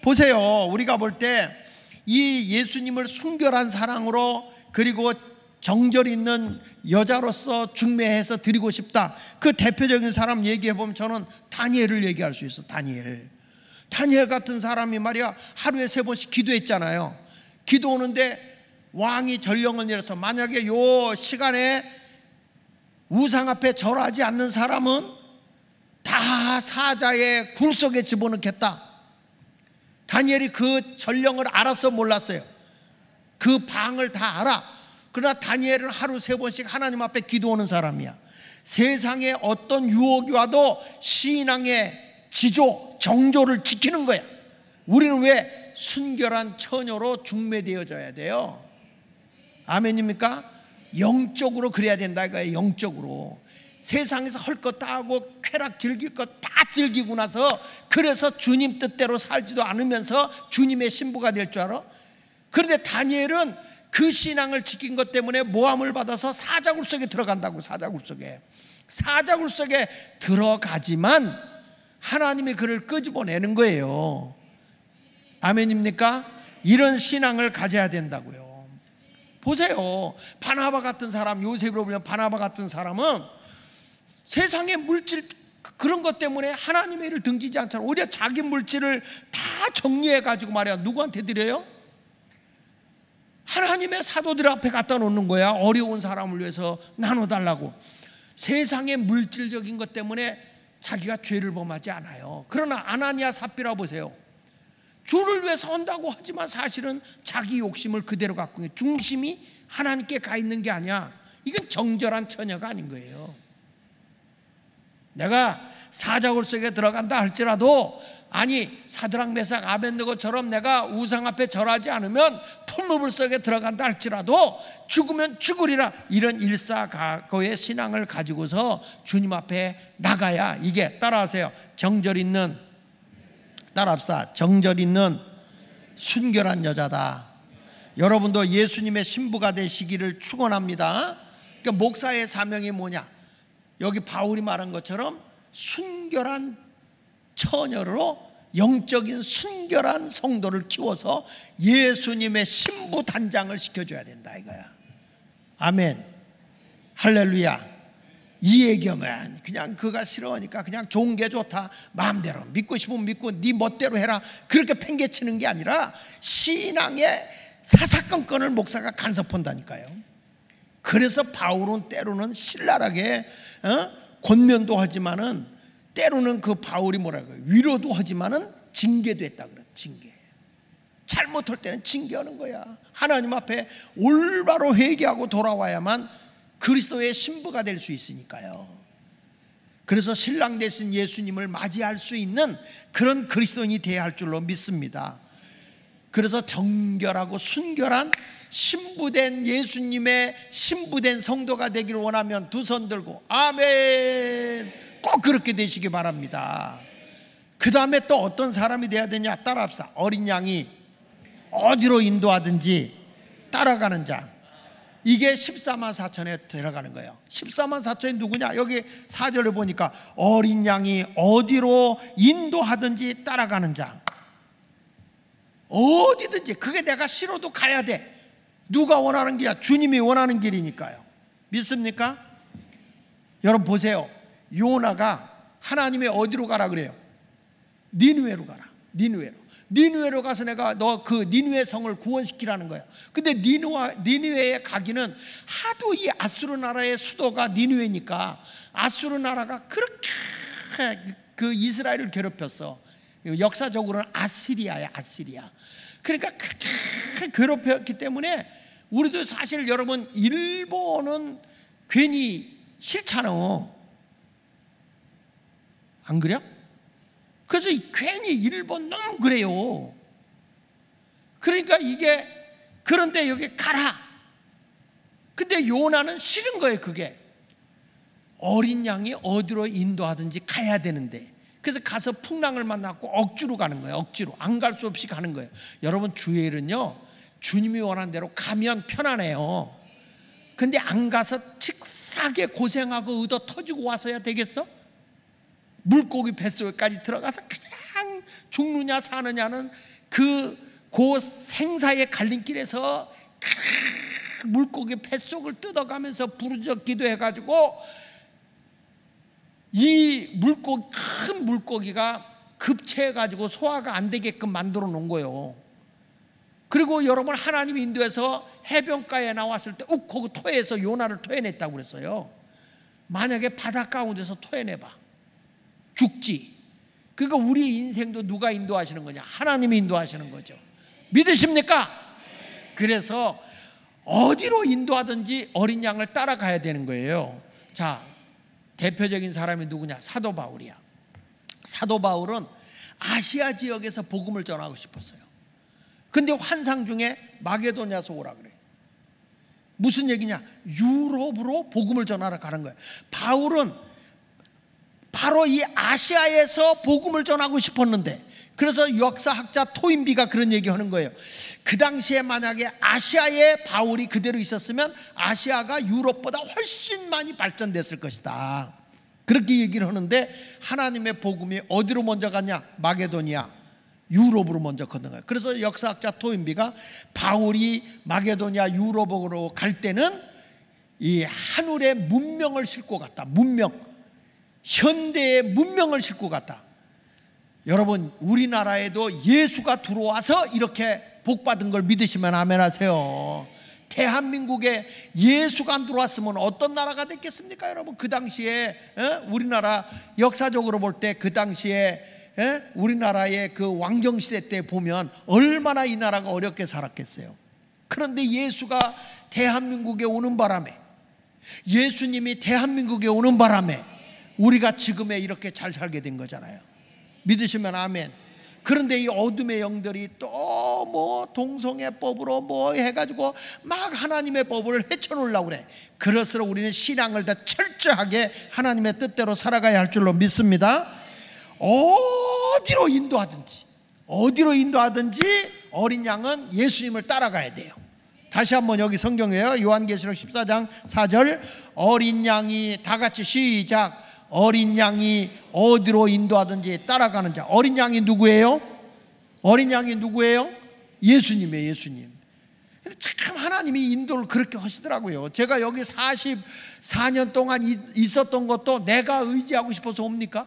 보세요. 우리가 볼 때 이 예수님을 순결한 사랑으로 그리고 정절 있는 여자로서 중매해서 드리고 싶다. 그 대표적인 사람 얘기해 보면 저는 다니엘을 얘기할 수 있어. 다니엘 같은 사람이 말이야 하루에 3번씩 기도했잖아요. 기도하는데 왕이 전령을 내려서 만약에 요 시간에 우상 앞에 절하지 않는 사람은 다 사자의 굴 속에 집어넣겠다. 다니엘이 그 전령을 알아서 몰랐어요. 그 방을 다 알아. 그러나 다니엘은 하루 3번씩 하나님 앞에 기도하는 사람이야. 세상에 어떤 유혹이 와도 신앙의 지조, 정조를 지키는 거야. 우리는 왜 순결한 처녀로 중매되어져야 돼요? 아멘입니까? 영적으로 그래야 된다 이거예요. 영적으로. 세상에서 할 것 다 하고 쾌락 즐길 것 다 즐기고 나서 그래서 주님 뜻대로 살지도 않으면서 주님의 신부가 될 줄 알아? 그런데 다니엘은 그 신앙을 지킨 것 때문에 모함을 받아서 사자굴 속에 들어간다고. 사자굴 속에 들어가지만 하나님이 그를 끄집어내는 거예요. 아멘입니까? 이런 신앙을 가져야 된다고요. 보세요. 바나바 같은 사람, 요셉으로 보면 바나바 같은 사람은 세상의 물질 그런 것 때문에 하나님의 일을 등지지 않잖아. 오히려 자기 물질을 다 정리해가지고 말이야 누구한테 드려요? 하나님의 사도들 앞에 갖다 놓는 거야. 어려운 사람을 위해서 나눠달라고. 세상의 물질적인 것 때문에 자기가 죄를 범하지 않아요. 그러나 아나니아 삽비라 보세요. 주를 위해서 한다고 하지만 사실은 자기 욕심을 그대로 갖고 있는, 중심이 하나님께 가 있는 게 아니야. 이건 정결한 처녀가 아닌 거예요. 내가 사자굴 속에 들어간다 할지라도, 아니 사드락 메삭 아벳느고처럼 내가 우상 앞에 절하지 않으면 풀무불 속에 들어간다 할지라도 죽으면 죽으리라, 이런 일사각오의 신앙을 가지고서 주님 앞에 나가야 이게, 따라하세요, 정절 있는, 따라합시다, 정절 있는 순결한 여자다. 여러분도 예수님의 신부가 되시기를 축원합니다. 그러니까 목사의 사명이 뭐냐? 여기 바울이 말한 것처럼 순결한 처녀로 영적인 순결한 성도를 키워서 예수님의 신부 단장을 시켜줘야 된다 이거야. 아멘, 할렐루야. 이 얘기면 그냥 그가 싫어하니까 그냥 좋은 게 좋다, 마음대로 믿고 싶으면 믿고 네 멋대로 해라, 그렇게 팽개치는 게 아니라 신앙의 사사건건을 목사가 간섭한다니까요. 그래서 바울은 때로는 신랄하게 권면도 하지만은 때로는 그 바울이 뭐라고요? 위로도 하지만은 징계도 했다 그래. 징계. 잘못할 때는 징계하는 거야. 하나님 앞에 올바로 회개하고 돌아와야만 그리스도의 신부가 될 수 있으니까요. 그래서 신랑 되신 예수님을 맞이할 수 있는 그런 그리스도인이 되어야 할 줄로 믿습니다. 그래서 정결하고 순결한 신부된 예수님의 신부된 성도가 되기를 원하면 두 손 들고 아멘, 꼭 그렇게 되시기 바랍니다. 그 다음에 또 어떤 사람이 돼야 되냐? 따라합시다. 어린 양이 어디로 인도하든지 따라가는 자. 이게 14만 4천에 들어가는 거예요. 14만 4천이 누구냐? 여기 4절에 보니까 어린 양이 어디로 인도하든지 따라가는 자. 어디든지, 그게 내가 싫어도 가야 돼. 누가 원하는 길이야? 주님이 원하는 길이니까요. 믿습니까? 여러분 보세요. 요나가 하나님이 어디로 가라 그래요? 니느웨로 가라. 니느웨로 가서 내가 너 그 니느웨 성을 구원시키라는 거야. 근데 니느웨에 가기는 하도 이 아수르 나라의 수도가 니느웨니까 아수르 나라가 그렇게 그 이스라엘을 괴롭혔어. 역사적으로는 아시리아야, 아시리아. 그러니까 그렇게 괴롭혔기 때문에 우리도 사실 여러분 일본은 괜히 싫잖아. 안 그래요? 그래서 괜히 일본 너무 그래요. 그러니까 이게, 그런데 여기 가라. 근데 요나는 싫은 거예요. 그게 어린 양이 어디로 인도하든지 가야 되는데, 그래서 가서 풍랑을 만났고 억지로 가는 거예요. 억지로 안 갈 수 없이 가는 거예요. 여러분 주의 일은요, 주님이 원하는 대로 가면 편안해요. 근데 안 가서 칙사게 고생하고 의도 터지고 와서야 되겠어? 물고기 뱃속에까지 들어가서 그냥 죽느냐 사느냐는 그 생사의 갈림길에서 물고기 뱃속을 뜯어가면서 부르짖어 기도해가지고 이 물고기, 큰 물고기가 급체해가지고 소화가 안 되게끔 만들어 놓은 거예요. 그리고 여러분, 하나님이 인도해서 해변가에 나왔을 때 거기 토해서 요나를 토해냈다고 그랬어요. 만약에 바다 가운데서 토해내봐, 죽지. 그러니까 우리 인생도 누가 인도하시는 거냐? 하나님이 인도하시는 거죠. 믿으십니까? 그래서 어디로 인도하든지 어린 양을 따라가야 되는 거예요. 자, 대표적인 사람이 누구냐? 사도 바울이야. 사도 바울은 아시아 지역에서 복음을 전하고 싶었어요. 근데 환상 중에 마게도냐서 오라 그래요. 무슨 얘기냐? 유럽으로 복음을 전하러 가는 거예요. 바울은 바로 이 아시아에서 복음을 전하고 싶었는데, 그래서 역사학자 토인비가 그런 얘기하는 거예요. 그 당시에 만약에 아시아에 바울이 그대로 있었으면 아시아가 유럽보다 훨씬 많이 발전됐을 것이다, 그렇게 얘기를 하는데, 하나님의 복음이 어디로 먼저 갔냐? 마게도니아, 유럽으로 먼저 걷는 거예요. 그래서 역사학자 토인비가 바울이 마게도니아, 유럽으로 갈 때는 이 하늘의 문명을 싣고 갔다. 문명, 현대의 문명을 싣고 갔다. 여러분, 우리나라에도 예수가 들어와서 이렇게 복받은 걸 믿으시면 아멘 하세요. 대한민국에 예수가 안 들어왔으면 어떤 나라가 됐겠습니까? 여러분, 그 당시에 우리나라 역사적으로 볼 때 그 당시에 우리나라의 그 왕정시대 때 보면 얼마나 이 나라가 어렵게 살았겠어요. 그런데 예수가 대한민국에 오는 바람에, 예수님이 대한민국에 오는 바람에 우리가 지금에 이렇게 잘 살게 된 거잖아요. 믿으시면 아멘. 그런데 이 어둠의 영들이 또 뭐 동성애법으로 뭐 해가지고 막 하나님의 법을 헤쳐놓으려고 그래. 그래서 우리는 신앙을 더 철저하게 하나님의 뜻대로 살아가야 할 줄로 믿습니다. 어디로 인도하든지 어린 양은 예수님을 따라가야 돼요. 다시 한번 여기 성경이에요. 요한계시록 14장 4절, 어린 양이, 다 같이 시작, 어린 양이 어디로 인도하든지 따라가는 자. 어린 양이 누구예요? 어린 양이 누구예요? 예수님이에요. 예수님. 참 하나님이 인도를 그렇게 하시더라고요. 제가 여기 44년 동안 있었던 것도 내가 의지하고 싶어서 옵니까?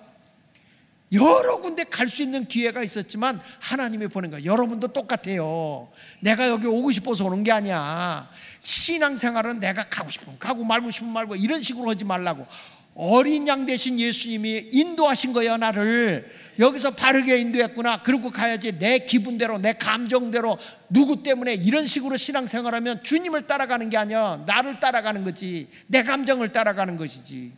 여러 군데 갈 수 있는 기회가 있었지만 하나님이 보낸 거예요. 여러분도 똑같아요. 내가 여기 오고 싶어서 오는 게 아니야. 신앙생활은 내가 가고 싶으면 가고 말고 싶으면 말고 이런 식으로 하지 말라고. 어린 양 대신 예수님이 인도하신 거예요. 나를 여기서 바르게 인도했구나. 그러고 가야지. 내 기분대로, 내 감정대로, 누구 때문에 이런 식으로 신앙생활하면 주님을 따라가는 게 아니야. 나를 따라가는 거지. 내 감정을 따라가는 것이지.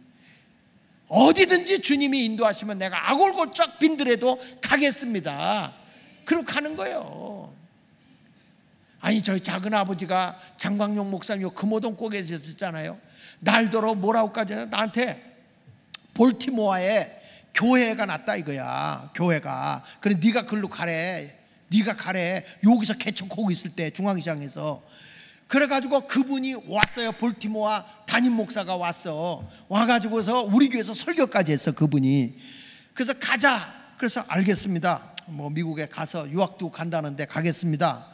어디든지 주님이 인도하시면 내가 아골골짝 빈들에도 가겠습니다. 그럼 가는 거예요. 아니, 저희 작은 아버지가 장광용 목사님 금호동 꼭에 있었잖아요. 날더러 뭐라고까지 나한테 볼티모어에 교회가 났다 이거야. 교회가. 그래, 네가 글로 가래. 네가 가래. 여기서 개척하고 있을 때 중앙시장에서. 그래가지고 그분이 왔어요. 볼티모어 담임 목사가 왔어. 와가지고서 우리 교회에서 설교까지 했어, 그분이. 그래서 가자. 그래서 알겠습니다. 뭐 미국에 가서 유학도 간다는데 가겠습니다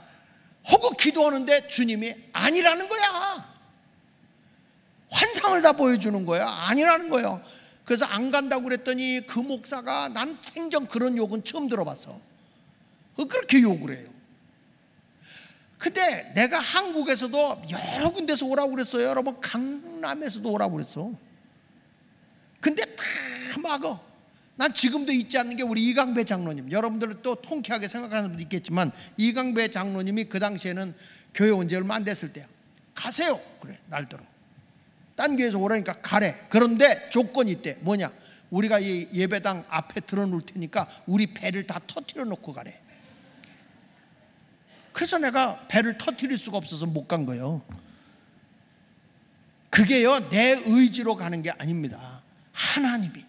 하고 기도하는데 주님이 아니라는 거야. 환상을 다 보여주는 거야. 아니라는 거예요. 그래서 안 간다고 그랬더니 그 목사가, 난 생전 그런 욕은 처음 들어봤어. 그렇게 욕을 해요. 근데 내가 한국에서도 여러 군데서 오라고 그랬어요. 여러분, 강남에서도 오라고 그랬어. 근데 다 막어. 난 지금도 잊지 않는 게 우리 이강배 장로님. 여러분들은 또 통쾌하게 생각하는 분도 있겠지만 이강배 장로님이 그 당시에는 교회 온 지 얼마 안 됐을 때야. 가세요. 그래, 날더러. 딴 교회에서 오라니까 가래. 그런데 조건이 있대. 뭐냐? 우리가 이 예배당 앞에 들어놓을 테니까 우리 배를 다 터뜨려 놓고 가래. 그래서 내가 배를 터뜨릴 수가 없어서 못 간 거예요. 그게요, 내 의지로 가는 게 아닙니다. 하나님이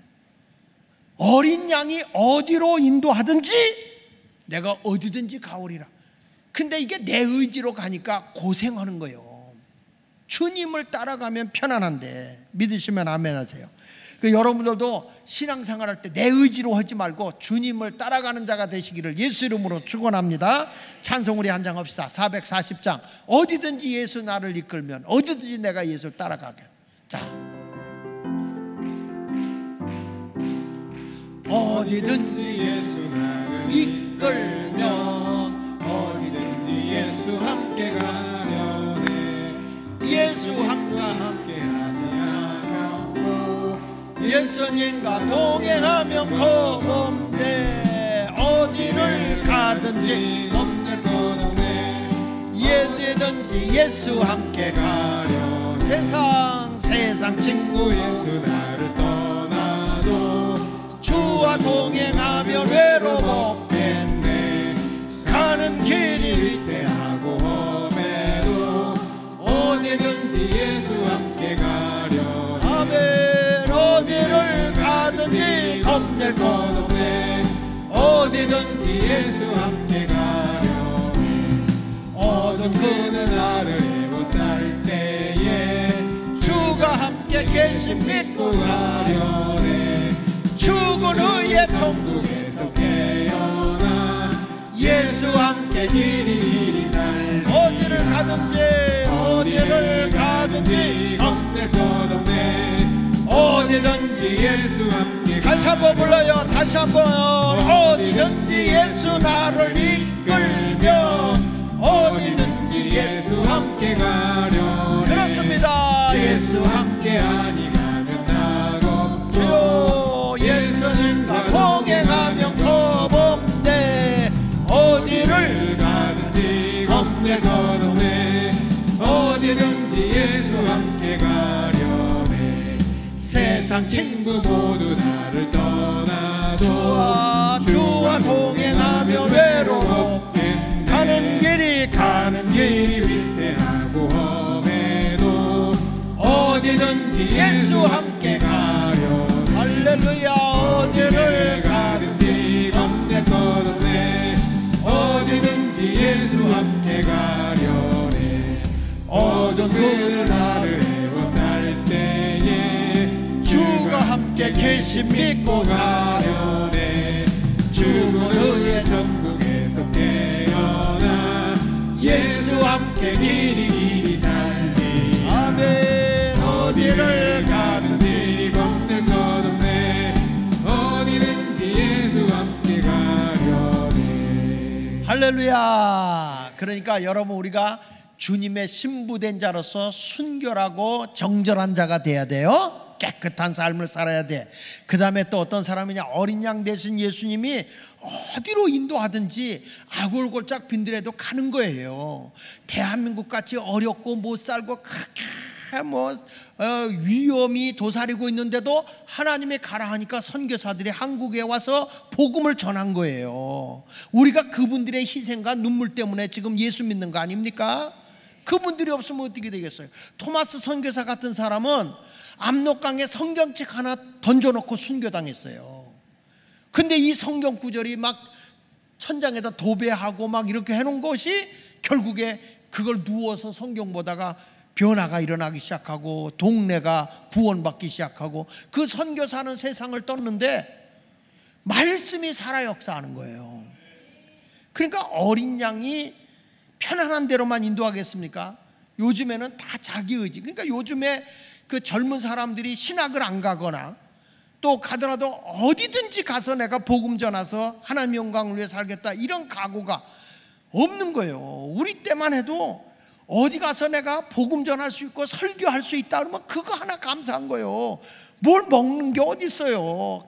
어린 양이 어디로 인도하든지 내가 어디든지 가오리라. 근데 이게 내 의지로 가니까 고생하는 거예요. 주님을 따라가면 편안한데, 믿으시면 아멘 하세요. 여러분들도 신앙생활할 때 내 의지로 하지 말고 주님을 따라가는 자가 되시기를 예수 이름으로 축원합니다. 찬송 우리 한 장 합시다. 440장. 어디든지 예수 나를 이끌면, 어디든지 내가 예수를 따라가게. 자, 어디든지 예수 나를 이끌면, 어디든지 예수 함께 가려네. 예수 함께 예수님과 동행하면 겁없네. 어디를 가든지 겁낼 것 없네. 예수든지 예수 함께 가려. 세상 친구의 누나를 떠나도 주와 동행하면 외로움 없겠네. 가는 길이 위태하고 험해도 어디든지 예수 함께 가려. 아멘. 어디를 가든지 겁낼 것 없네. 어디든지 예수 함께 가려네. 어두운 그늘 나를 에워쌀 때에 주가 함께 계심 믿고 가려네. 죽은 후에 천국에서 깨어나 예수 함께 길이 살. 어디를 가든지 겁낼 것 없네. 어디든지 예수 함께. 다시 한번 불러요. 다시 한번. 어디든지 예수 나를 이끌며, 어디든지 예수 함께 가려. 그렇습니다. 예수 함께 아니가면 낙없죠. 예수님과 동행하면 겁없네. 어디를 가든지 겁낼 것 없네. 어디든지 예수 함께 가려. 세상 친구 모두 나를 떠나도 주와 동행하며 외로움 없겠네. 가는 길이 위태하고 험해도 어디든지 예수 함께 가려. 할렐루야. 어디를 가든지 겁낼 것 없네. 어디든지 예수 함께 가려네. 어두운 그늘 나를 에워쌀 때에 주가 함께 계심 믿고 가려네. 죽은 후에 천국에서 깨어나 예수 함께 길이 살리. 아멘. 어디를 가든지 겁낼 것 없네. 어디든지 예수 함께 가려네. 할렐루야. 그러니까 여러분, 우리가 주님의 신부된 자로서 순결하고 정결한 자가 돼야 돼요. 깨끗한 삶을 살아야 돼. 그 다음에 또 어떤 사람이냐, 어린 양 대신 예수님이 어디로 인도하든지 아골골짝 빈들에도 가는 거예요. 대한민국 같이 어렵고 못 살고 그렇게 위험이 도사리고 있는데도 하나님이 가라 하니까 선교사들이 한국에 와서 복음을 전한 거예요. 우리가 그분들의 희생과 눈물 때문에 지금 예수 믿는 거 아닙니까? 그분들이 없으면 어떻게 되겠어요? 토마스 선교사 같은 사람은 압록강에 성경책 하나 던져놓고 순교당했어요. 근데 이 성경 구절이 막 천장에다 도배하고 막 이렇게 해놓은 것이 결국에 그걸 누워서 성경 보다가 변화가 일어나기 시작하고 동네가 구원받기 시작하고 그 선교사는 세상을 떴는데 말씀이 살아 역사하는 거예요. 그러니까 어린 양이 편안한 대로만 인도하겠습니까? 요즘에는 다 자기 의지. 그러니까 요즘에 그 젊은 사람들이 신학을 안 가거나 또 가더라도 어디든지 가서 내가 복음 전해서 하나님 영광을 위해 살겠다 이런 각오가 없는 거예요. 우리 때만 해도 어디 가서 내가 복음 전할 수 있고 설교할 수 있다 그러면 그거 하나 감사한 거예요. 뭘 먹는 게 어디 있어요.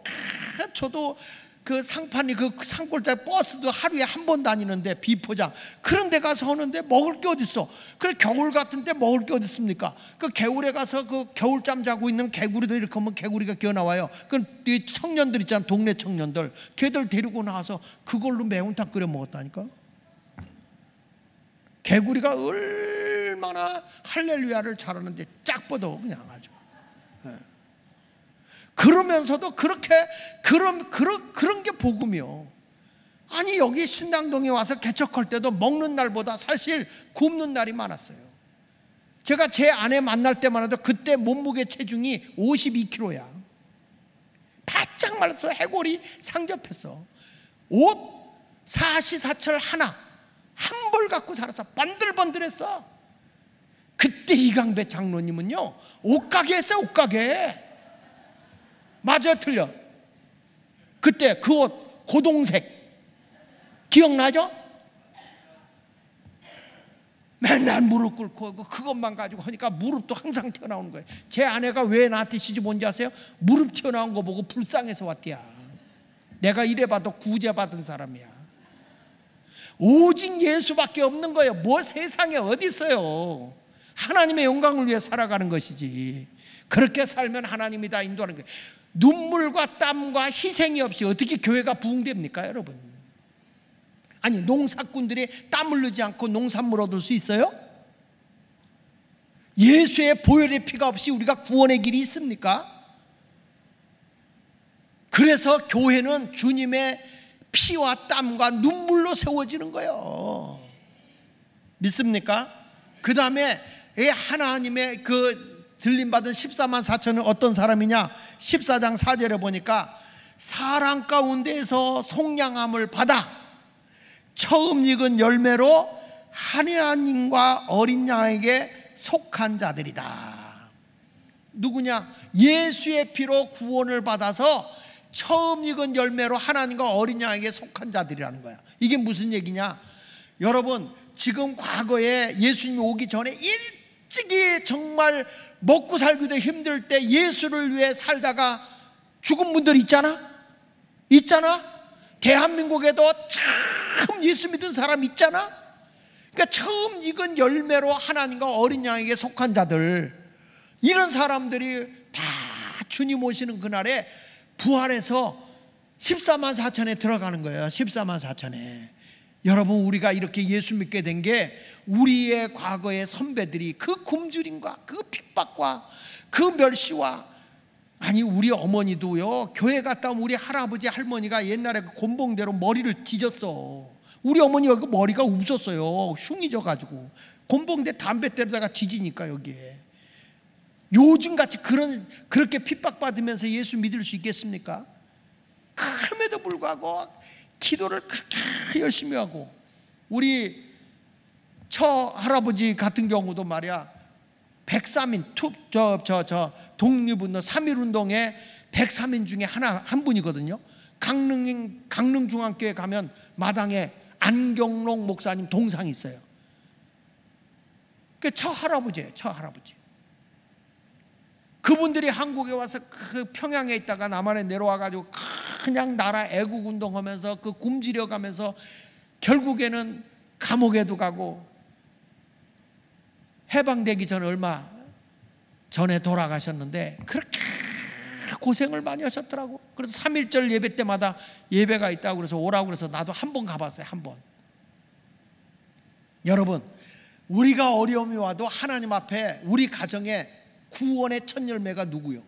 저도 그 상판이 그 산골짜기 버스도 하루에 한 번 다니는데 비포장 그런 데 가서 하는데 먹을 게 어디 있어. 그래 겨울 같은데 먹을 게 어디 있습니까? 그 겨울에 가서 그 겨울잠 자고 있는 개구리들 이렇게 하면 개구리가 기어 나와요. 그 청년들 있잖아, 동네 청년들, 걔들 데리고 나와서 그걸로 매운탕 끓여 먹었다니까. 개구리가 얼마나 할렐루야를 잘하는데 짝 뻗어 그냥 아주. 그러면서도 그렇게 그런 게 복음이요. 아니 여기 신당동에 와서 개척할 때도 먹는 날보다 사실 굶는 날이 많았어요. 제가 제 아내 만날 때만 해도 그때 몸무게 체중이 52kg야. 바짝 말라서 해골이 상접했어. 옷 사시사철 하나 한 벌 갖고 살아서 번들번들했어. 그때 이강배 장로님은요 옷가게 했어요. 옷가게. 맞아요 틀려? 그때 그 옷 고동색 기억나죠? 맨날 무릎 꿇고 그것만 가지고 하니까 무릎도 항상 튀어나오는 거예요. 제 아내가 왜 나한테 시집 온지 아세요? 무릎 튀어나온 거 보고 불쌍해서 왔대야. 내가 이래봐도 구제받은 사람이야. 오직 예수밖에 없는 거예요. 뭐 세상에 어디 있어요. 하나님의 영광을 위해 살아가는 것이지. 그렇게 살면 하나님이 다 인도하는 거예요. 눈물과 땀과 희생이 없이 어떻게 교회가 부흥됩니까 여러분? 아니 농사꾼들이 땀 흘리지 않고 농산물 얻을 수 있어요? 예수의 보혈의 피가 없이 우리가 구원의 길이 있습니까? 그래서 교회는 주님의 피와 땀과 눈물로 세워지는 거예요. 믿습니까? 그 다음에 하나님의 그 들림받은 14만 4천은 어떤 사람이냐? 14장 4절에 보니까 사랑 가운데에서 속량함을 받아 처음 익은 열매로 하나님과 어린 양에게 속한 자들이다. 누구냐? 예수의 피로 구원을 받아서 처음 익은 열매로 하나님과 어린 양에게 속한 자들이라는 거야. 이게 무슨 얘기냐? 여러분 지금 과거에 예수님이 오기 전에 일찍이 정말 먹고 살기도 힘들 때 예수를 위해 살다가 죽은 분들 있잖아? 대한민국에도 참 예수 믿은 사람 있잖아? 그러니까 처음 익은 열매로 하나님과 어린 양에게 속한 자들, 이런 사람들이 다 주님 오시는 그날에 부활해서 14만 4천에 들어가는 거예요. 14만 4천에. 여러분 우리가 이렇게 예수 믿게 된 게 우리의 과거의 선배들이 그 굶주림과 그 핍박과 그 멸시와, 아니 우리 어머니도요 교회 갔다 오면 우리 할아버지 할머니가 옛날에 그 곤봉대로 머리를 뒤졌어. 우리 어머니가 그 머리가 없었어요. 흉이 져가지고 곤봉대 담배 때려다가 뒤지니까 여기에. 요즘같이 그렇게 핍박받으면서 예수 믿을 수 있겠습니까? 그럼에도 불구하고 기도를 그렇게 열심히 하고, 우리 처 할아버지 같은 경우도 말이야 103인 독립운동 3.1운동의 103인 중에 한 분이거든요. 강릉중앙교회 가면 마당에 안경록 목사님 동상이 있어요. 그 처 할아버지예요. 처 할아버지. 그분들이 한국에 와서 그 평양에 있다가 남한에 내려와가지고 그냥 나라 애국운동하면서 그 굶주려가면서 결국에는 감옥에도 가고 해방되기 전 얼마 전에 돌아가셨는데 그렇게 고생을 많이 하셨더라고. 그래서 3.1절 예배 때마다 예배가 있다고 그래서 오라고 그래서 나도 한 번 가봤어요. 한 번. 여러분 우리가 어려움이 와도 하나님 앞에 우리 가정에 구원의 첫 열매가 누구요?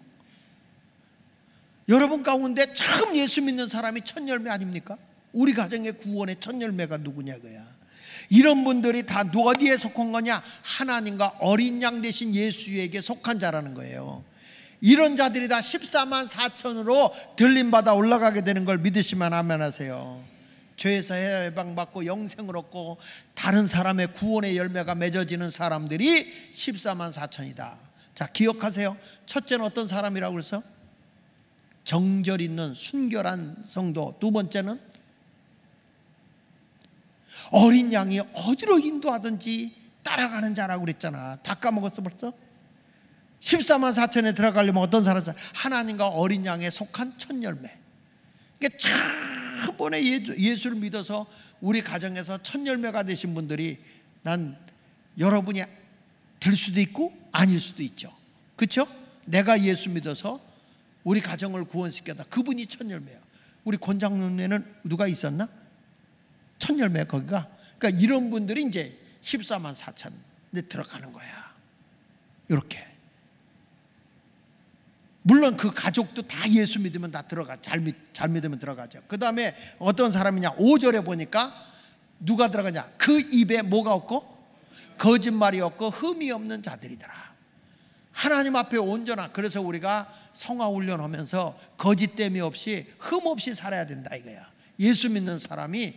여러분 가운데 처음 예수 믿는 사람이 첫 열매 아닙니까? 우리 가정의 구원의 첫 열매가 누구냐고야. 이런 분들이 다 어디에 속한 거냐? 하나님과 어린 양 대신 예수에게 속한 자라는 거예요. 이런 자들이 다 14만 4천으로 들림받아 올라가게 되는 걸 믿으시면 아멘 하세요. 죄에서 해방받고 영생을 얻고 다른 사람의 구원의 열매가 맺어지는 사람들이 14만 4천이다. 자, 기억하세요. 첫째는 어떤 사람이라고 그래서? 정절 있는 순결한 성도. 두 번째는 어린 양이 어디로 인도하든지 따라가는 자라고 그랬잖아. 다 까먹었어 벌써? 14만 4천에 들어가려면 어떤 사람? 하나님과 어린 양에 속한 첫 열매. 그러니까 차번에 예수를 믿어서 우리 가정에서 첫 열매가 되신 분들이 난 여러분이 될 수도 있고 아닐 수도 있죠. 그렇죠? 내가 예수 믿어서 우리 가정을 구원시켰다. 그분이 첫 열매야. 우리 권장로네는 누가 있었나? 첫 열매 거기가. 그러니까 이런 분들이 이제 14만 4천에 들어가는 거야. 이렇게. 물론 그 가족도 다 예수 믿으면 다 들어가. 잘 믿으면 들어가죠. 그 다음에 어떤 사람이냐? 5절에 보니까 누가 들어가냐? 그 입에 뭐가 없고? 거짓말이 없고 흠이 없는 자들이더라. 하나님 앞에 온전한, 그래서 우리가 성화 훈련하면서 거짓됨이 없이 흠 없이 살아야 된다 이거야. 예수 믿는 사람이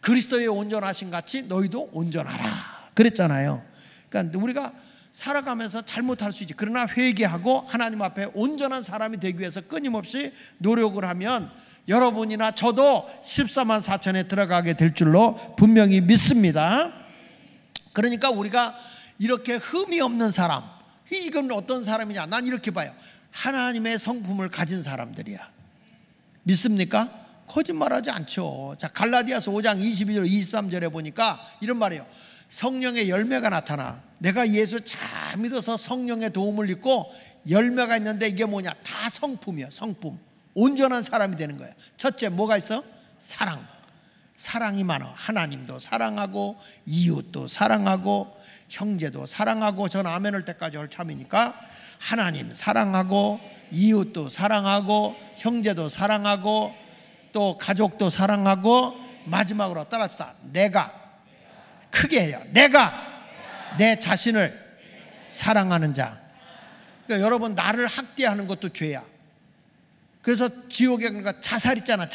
그리스도의 온전하신 같이 너희도 온전하라 그랬잖아요. 그러니까 우리가 살아가면서 잘못할 수 있지. 그러나 회개하고 하나님 앞에 온전한 사람이 되기 위해서 끊임없이 노력을 하면 여러분이나 저도 14만 4천에 들어가게 될 줄로 분명히 믿습니다. 그러니까 우리가 이렇게 흠이 없는 사람, 이건 어떤 사람이냐? 난 이렇게 봐요. 하나님의 성품을 가진 사람들이야. 믿습니까? 거짓말하지 않죠. 자, 갈라디아서 5장 22절 23절에 보니까 이런 말이에요. 성령의 열매가 나타나. 내가 예수 잘 믿어서 성령의 도움을 입고 열매가 있는데 이게 뭐냐? 다 성품이야. 성품. 온전한 사람이 되는 거야. 첫째 뭐가 있어? 사랑. 사랑이 많아. 하나님도 사랑하고 이웃도 사랑하고 형제도 사랑하고. 전 아멘할 때까지 할 참이니까 하나님 사랑하고 이웃도 사랑하고 형제도 사랑하고 또 가족도 사랑하고 마지막으로 따라합시다. 내가, 크게 해요. 내가 내 자신을 사랑하는 자. 그러니까 여러분, 나를 학대하는 것도 죄야. 그래서 지옥에, 그러니까 자살 있잖아.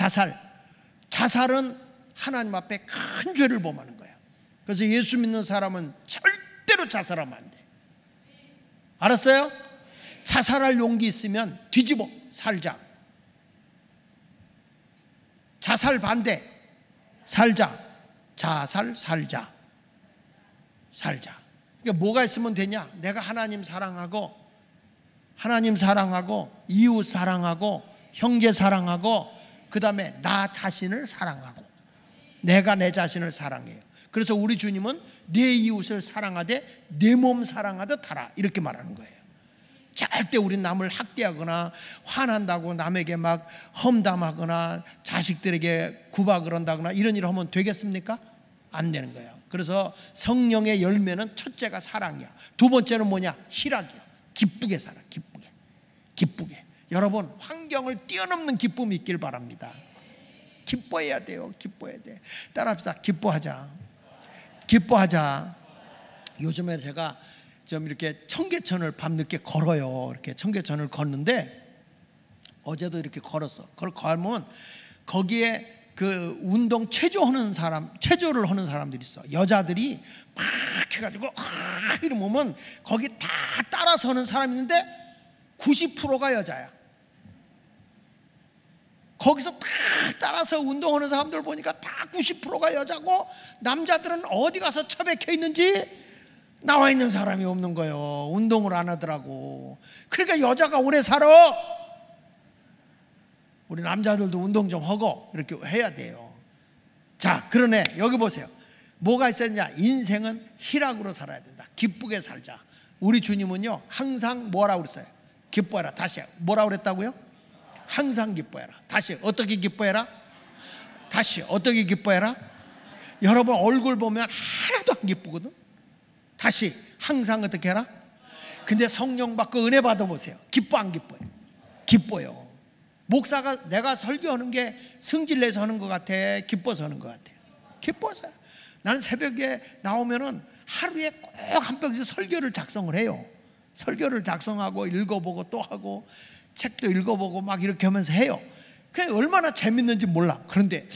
자살은 하나님 앞에 큰 죄를 범하는 거야. 그래서 예수 믿는 사람은 절대로 자살하면 안 돼. 알았어요? 자살할 용기 있으면 뒤집어 살자. 자살 반대. 살자. 자살 살자. 그러니까 뭐가 있으면 되냐? 내가 하나님 사랑하고 이웃 사랑하고 형제 사랑하고 그 다음에 나 자신을 사랑하고 내가 내 자신을 사랑해요. 그래서 우리 주님은 내 이웃을 사랑하되 내 몸 사랑하듯 하라 이렇게 말하는 거예요. 절대 우린 남을 학대하거나 화난다고 남에게 막 험담하거나 자식들에게 구박을 한다거나 이런 일을 하면 되겠습니까? 안 되는 거예요. 그래서 성령의 열매는 첫째가 사랑이야. 두 번째는 뭐냐? 희락이야. 기쁘게 살아. 기쁘게. 여러분, 환경을 뛰어넘는 기쁨이 있길 바랍니다. 기뻐해야 돼요. 기뻐해야 돼. 따라합시다. 기뻐하자. 요즘에 제가 좀 이렇게 청계천을 밤늦게 걸어요. 이렇게 청계천을 걷는데 어제도 이렇게 걸었어. 그걸 걸으면 거기에 그 운동 체조를 하는 사람들이 있어. 여자들이 막 해가지고 이러면 거기 다 따라서 하는 사람이 있는데 90%가 여자야. 거기서 다 따라서 운동하는 사람들 보니까 다 90%가 여자고 남자들은 어디 가서 처박혀 있는지 나와 있는 사람이 없는 거예요. 운동을 안 하더라고. 그러니까 여자가 오래 살아. 우리 남자들도 운동 좀 하고 이렇게 해야 돼요. 자, 그러네. 여기 보세요. 뭐가 있었냐? 인생은 희락으로 살아야 된다. 기쁘게 살자. 우리 주님은요 항상 뭐라고 그랬어요? 기뻐해라. 다시 뭐라고 그랬다고요? 항상 기뻐해라. 다시 어떻게 기뻐해라? 여러분 얼굴 보면 하나도 안 기쁘거든. 다시 항상 어떻게 해라? 근데 성령 받고 은혜 받아보세요. 기뻐 안 기뻐요? 기뻐요. 목사가 내가 설교하는 게 성질내서 하는 것 같아? 기뻐서 하는 것 같아? 기뻐서. 나는 새벽에 나오면은 하루에 꼭 한 편씩 설교를 작성을 해요. 설교를 작성하고 읽어보고 또 하고 책도 읽어보고 막 이렇게 하면서 해요. 그게 얼마나 재밌는지 몰라. 그런데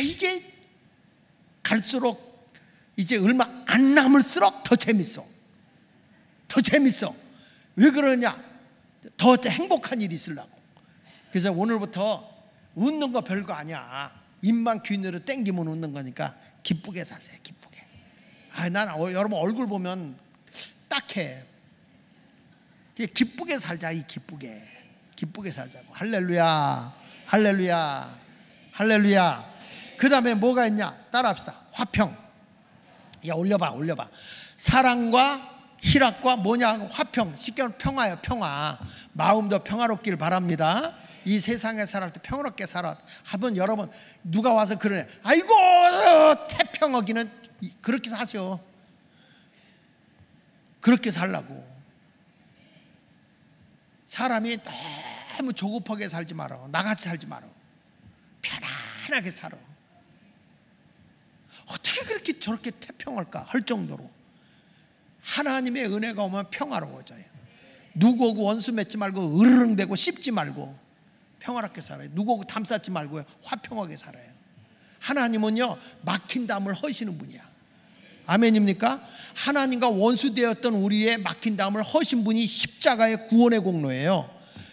이게 갈수록 이제 얼마 안 남을수록 더 재밌어. 왜 그러냐? 더 행복한 일이 있으려고. 그래서 오늘부터 웃는 거 별거 아니야. 입만 귀내로 땡기면 웃는 거니까 기쁘게 사세요. 기쁘게. 난 여러분 얼굴 보면 딱해. 기쁘게 살자. 기쁘게 살자고. 할렐루야. 그 다음에 뭐가 있냐? 따라합시다. 화평. 야, 올려봐. 사랑과 희락과 뭐냐? 화평. 쉽게 말하면 평화예요. 평화. 마음도 평화롭길 바랍니다. 이 세상에 살아갈 때 평화롭게 살아. 하면 여러분 누가 와서 그러네. 아이고 태평하기는. 그렇게 사죠. 그렇게 살라고. 사람이 너무 조급하게 살지 마라. 나같이 살지 마라. 편안하게 살아. 어떻게 그렇게 저렇게 태평할까 할 정도로. 하나님의 은혜가 오면 평화로워져요. 누구하고 원수 맺지 말고 으르릉대고 씹지 말고 평화롭게 살아요. 누구하고 담쌓지 말고요, 화평하게 살아요. 하나님은요, 막힌 담을 허시는 분이야. 아멘입니까? 하나님과 원수되었던 우리의 막힌 담을 허신 분이 십자가의 구원의 공로예요.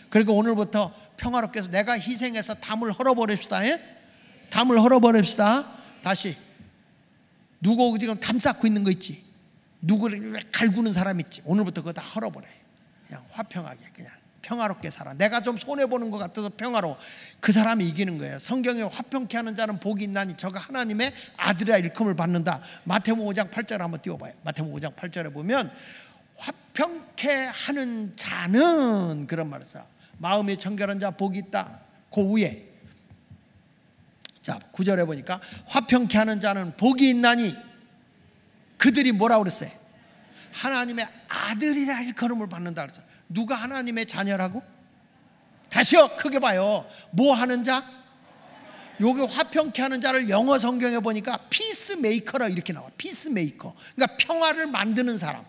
그러니까 오늘부터 평화롭게 해서 내가 희생해서 담을 헐어버립시다. 담을 헐어버립시다. 다시 누구 지금 담 쌓고 있는 거 있지, 누구를 갈구는 사람 있지, 오늘부터 그거 다 헐어버려요. 그냥 화평하게, 그냥 평화롭게 살아. 내가 좀 손해보는 것 같아도 평화로워. 그 사람이 이기는 거예요. 성경에 화평케 하는 자는 복이 있나니 저가 하나님의 아들이라 일컬음을 받는다. 마태복음 5장 8절 한번 띄워봐요. 마태복음 5장 8절에 보면 화평케 하는 자는, 그런 말을 써. 마음이 청결한 자 복이 있다. 그 위에 자 9절에 보니까 화평케 하는 자는 복이 있나니 그들이 뭐라고 그랬어요? 하나님의 아들이라 일컬음을 받는다 그랬죠. 누가 하나님의 자녀라고? 다시요, 크게 봐요. 뭐 하는 자? 요게 화평케 하는 자를 영어 성경에 보니까 피스메이커라 이렇게 나와. 피스메이커, 그러니까 평화를 만드는 사람.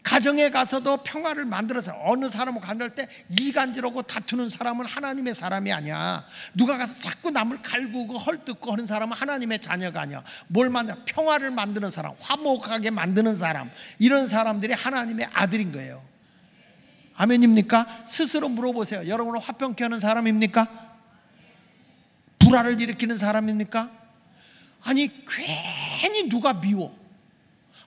가정에 가서도 평화를 만들어서, 어느 사람을 만날 때 이간질하고 다투는 사람은 하나님의 사람이 아니야. 누가 가서 자꾸 남을 갈구고 헐뜯고 하는 사람은 하나님의 자녀가 아니야. 뭘 만들어? 평화를 만드는 사람, 화목하게 만드는 사람, 이런 사람들이 하나님의 아들인 거예요. 아멘입니까? 스스로 물어보세요. 여러분은 화평케 하는 사람입니까? 불화를 일으키는 사람입니까? 아니 괜히 누가 미워?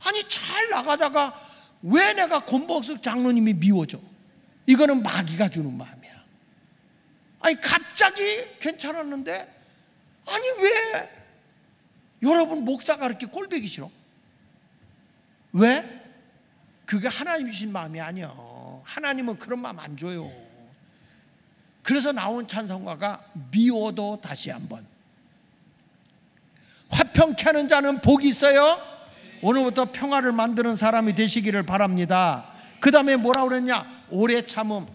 아니 잘 나가다가 왜 내가 권복숙 장로님이 미워져? 이거는 마귀가 주는 마음이야. 아니 갑자기 괜찮았는데, 아니 왜 여러분 목사가 그렇게 꼴보기 싫어? 왜? 그게 하나님 주신 마음이 아니야. 하나님은 그런 마음 안 줘요. 그래서 나온 찬송가가 미워도 다시 한번. 화평케 하는 자는 복이 있어요. 오늘부터 평화를 만드는 사람이 되시기를 바랍니다. 그 다음에 뭐라고 그랬냐? 오래 참음,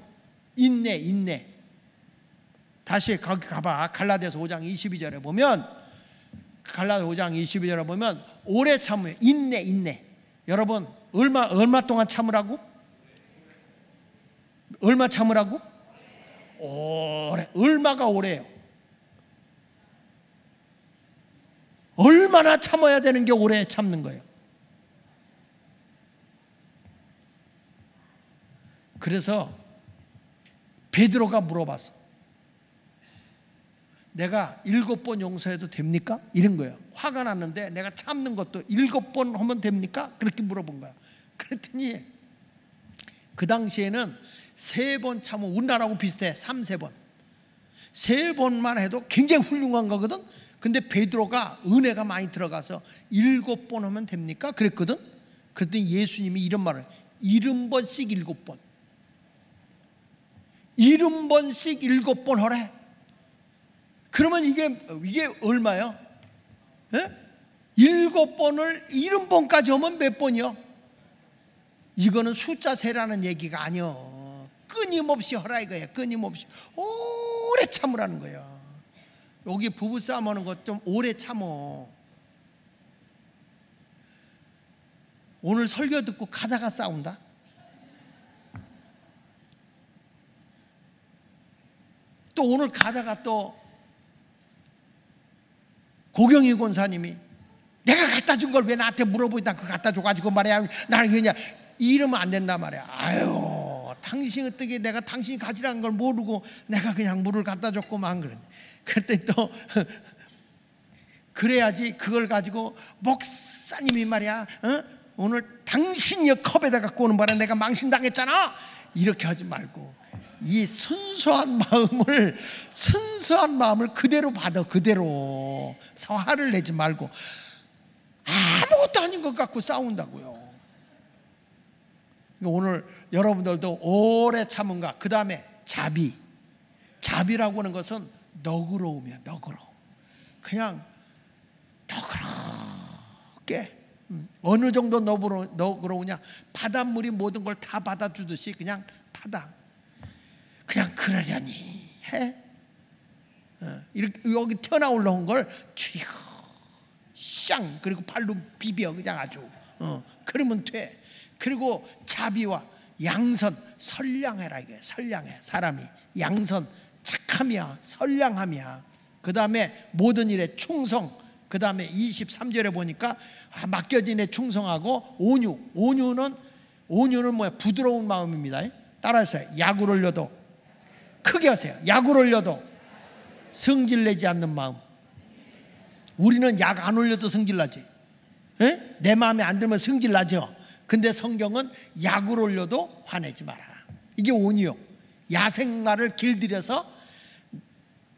인내. 다시 거기 가봐. 갈라디아서 5장 22절에 보면, 갈라디아서 5장 22절에 보면 오래 참음, 인내. 여러분 얼마 동안 참으라고? 얼마 참으라고? 오래. 얼마가 오래요? 얼마나 참아야 되는 게 오래 참는 거예요. 그래서 베드로가 물어봤어. 내가 7번 용서해도 됩니까? 이런 거예요. 화가 났는데 내가 참는 것도 7번 하면 됩니까? 그렇게 물어본 거야. 그랬더니 그 당시에는 3번 참으면, 우리나라하고 비슷해. 3-4번 3번만 해도 굉장히 훌륭한 거거든. 근데 베드로가 은혜가 많이 들어가서 7번 하면 됩니까? 그랬거든. 그랬더니 예수님이 이런 말을 해요. 70번씩 7번, 70번씩 7번 하래. 그러면 이게 얼마요? 7번을 70번까지 하면 몇 번이요? 이거는 숫자 세라는 얘기가 아니요. 끊임없이 하라 이거예요. 끊임없이 오래 참으라는 거예요. 여기 부부싸움 하는 것 좀 오래 참어. 오늘 설교 듣고 가다가 싸운다? 또 오늘 가다가 또 고경희 권사님이 내가 갖다 준 걸 왜 나한테 물어보다 그 갖다 줘가지고 말이야 나는 그냥 이러면 안 된단 말이야. 아유, 당신 어떻게 내가 당신이 가지라는 걸 모르고 내가 그냥 물을 갖다 줬고만. 그랬더니 또 그래야지 그걸 가지고 목사님이 말이야 오늘 당신이 컵에다 갖고 오는 바람에 내가 망신당했잖아, 이렇게 하지 말고 이 순수한 마음을 그대로 받아. 그대로 화를 내지 말고 아무것도 아닌 것 같고 싸운다고요. 오늘 여러분들도 오래 참음과 그 다음에 자비라고 하는 것은 너그러움이야. 너그러움. 그냥 너그럽게. 어느 정도 너그러우냐? 바닷물이 모든 걸 다 받아주듯이 그냥 받아. 그냥 그러려니 해. 이렇게 여기 튀어나올라온 걸 쥐 쌍 그리고 발로 비벼 그냥 아주 그러면 돼. 그리고 자비와 양선, 선량해라 이게. 선량해. 사람이 양선, 착함이야, 선량함이야. 그 다음에 모든 일에 충성. 그 다음에 23절에 보니까 맡겨진 에 충성하고 온유. 온유는 뭐야? 부드러운 마음입니다. 따라하세요. 약을 올려도, 크게 하세요. 약을 올려도 성질내지 않는 마음. 우리는 약 안 올려도 성질나지. 내 마음에 안 들면 성질나죠. 근데 성경은 약을 올려도 화내지 마라. 이게 온유요. 야생마를 길들여서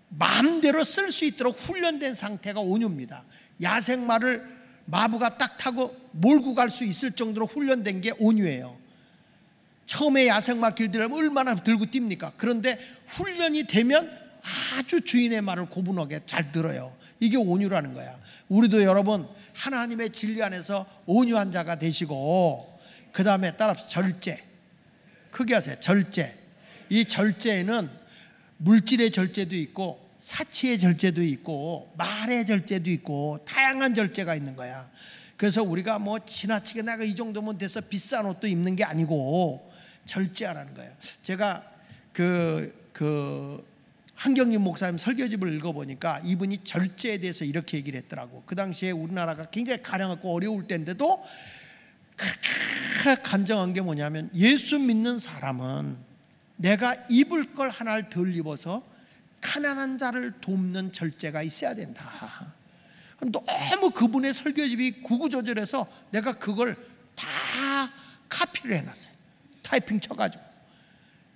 마음대로 쓸 수 있도록 훈련된 상태가 온유입니다. 야생마를 마부가 딱 타고 몰고 갈 수 있을 정도로 훈련된 게 온유예요. 처음에 야생마 길들이면 얼마나 들고 뜁니까? 그런데 훈련이 되면 아주 주인의 말을 고분하게 잘 들어요. 이게 온유라는 거야. 우리도 여러분 하나님의 진리 안에서 온유한 자가 되시고, 그 다음에 따라서 절제. 크게 하세요. 절제. 이 절제에는 물질의 절제도 있고 사치의 절제도 있고 말의 절제도 있고 다양한 절제가 있는 거야. 그래서 우리가 뭐 지나치게 내가 이 정도면 돼서 비싼 옷도 입는 게 아니고 절제하라는 거예요. 제가 한경림 목사님 설교집을 읽어보니까 이분이 절제에 대해서 이렇게 얘기를 했더라고. 그 당시에 우리나라가 굉장히 가난하고 어려울 때인데도 그렇게 간증한 게 뭐냐면, 예수 믿는 사람은 내가 입을 걸 하나를 덜 입어서 가난한 자를 돕는 절제가 있어야 된다. 너무 그분의 설교집이 구구절절해서 내가 그걸 다 카피를 해놨어요. 타이핑 쳐가지고.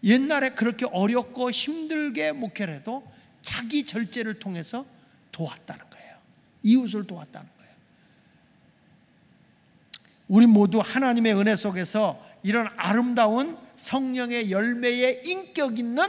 옛날에 그렇게 어렵고 힘들게 목회를 해도 자기 절제를 통해서 도왔다는 거예요. 이웃을 도왔다는 거예요. 우리 모두 하나님의 은혜 속에서 이런 아름다운 성령의 열매의 인격 있는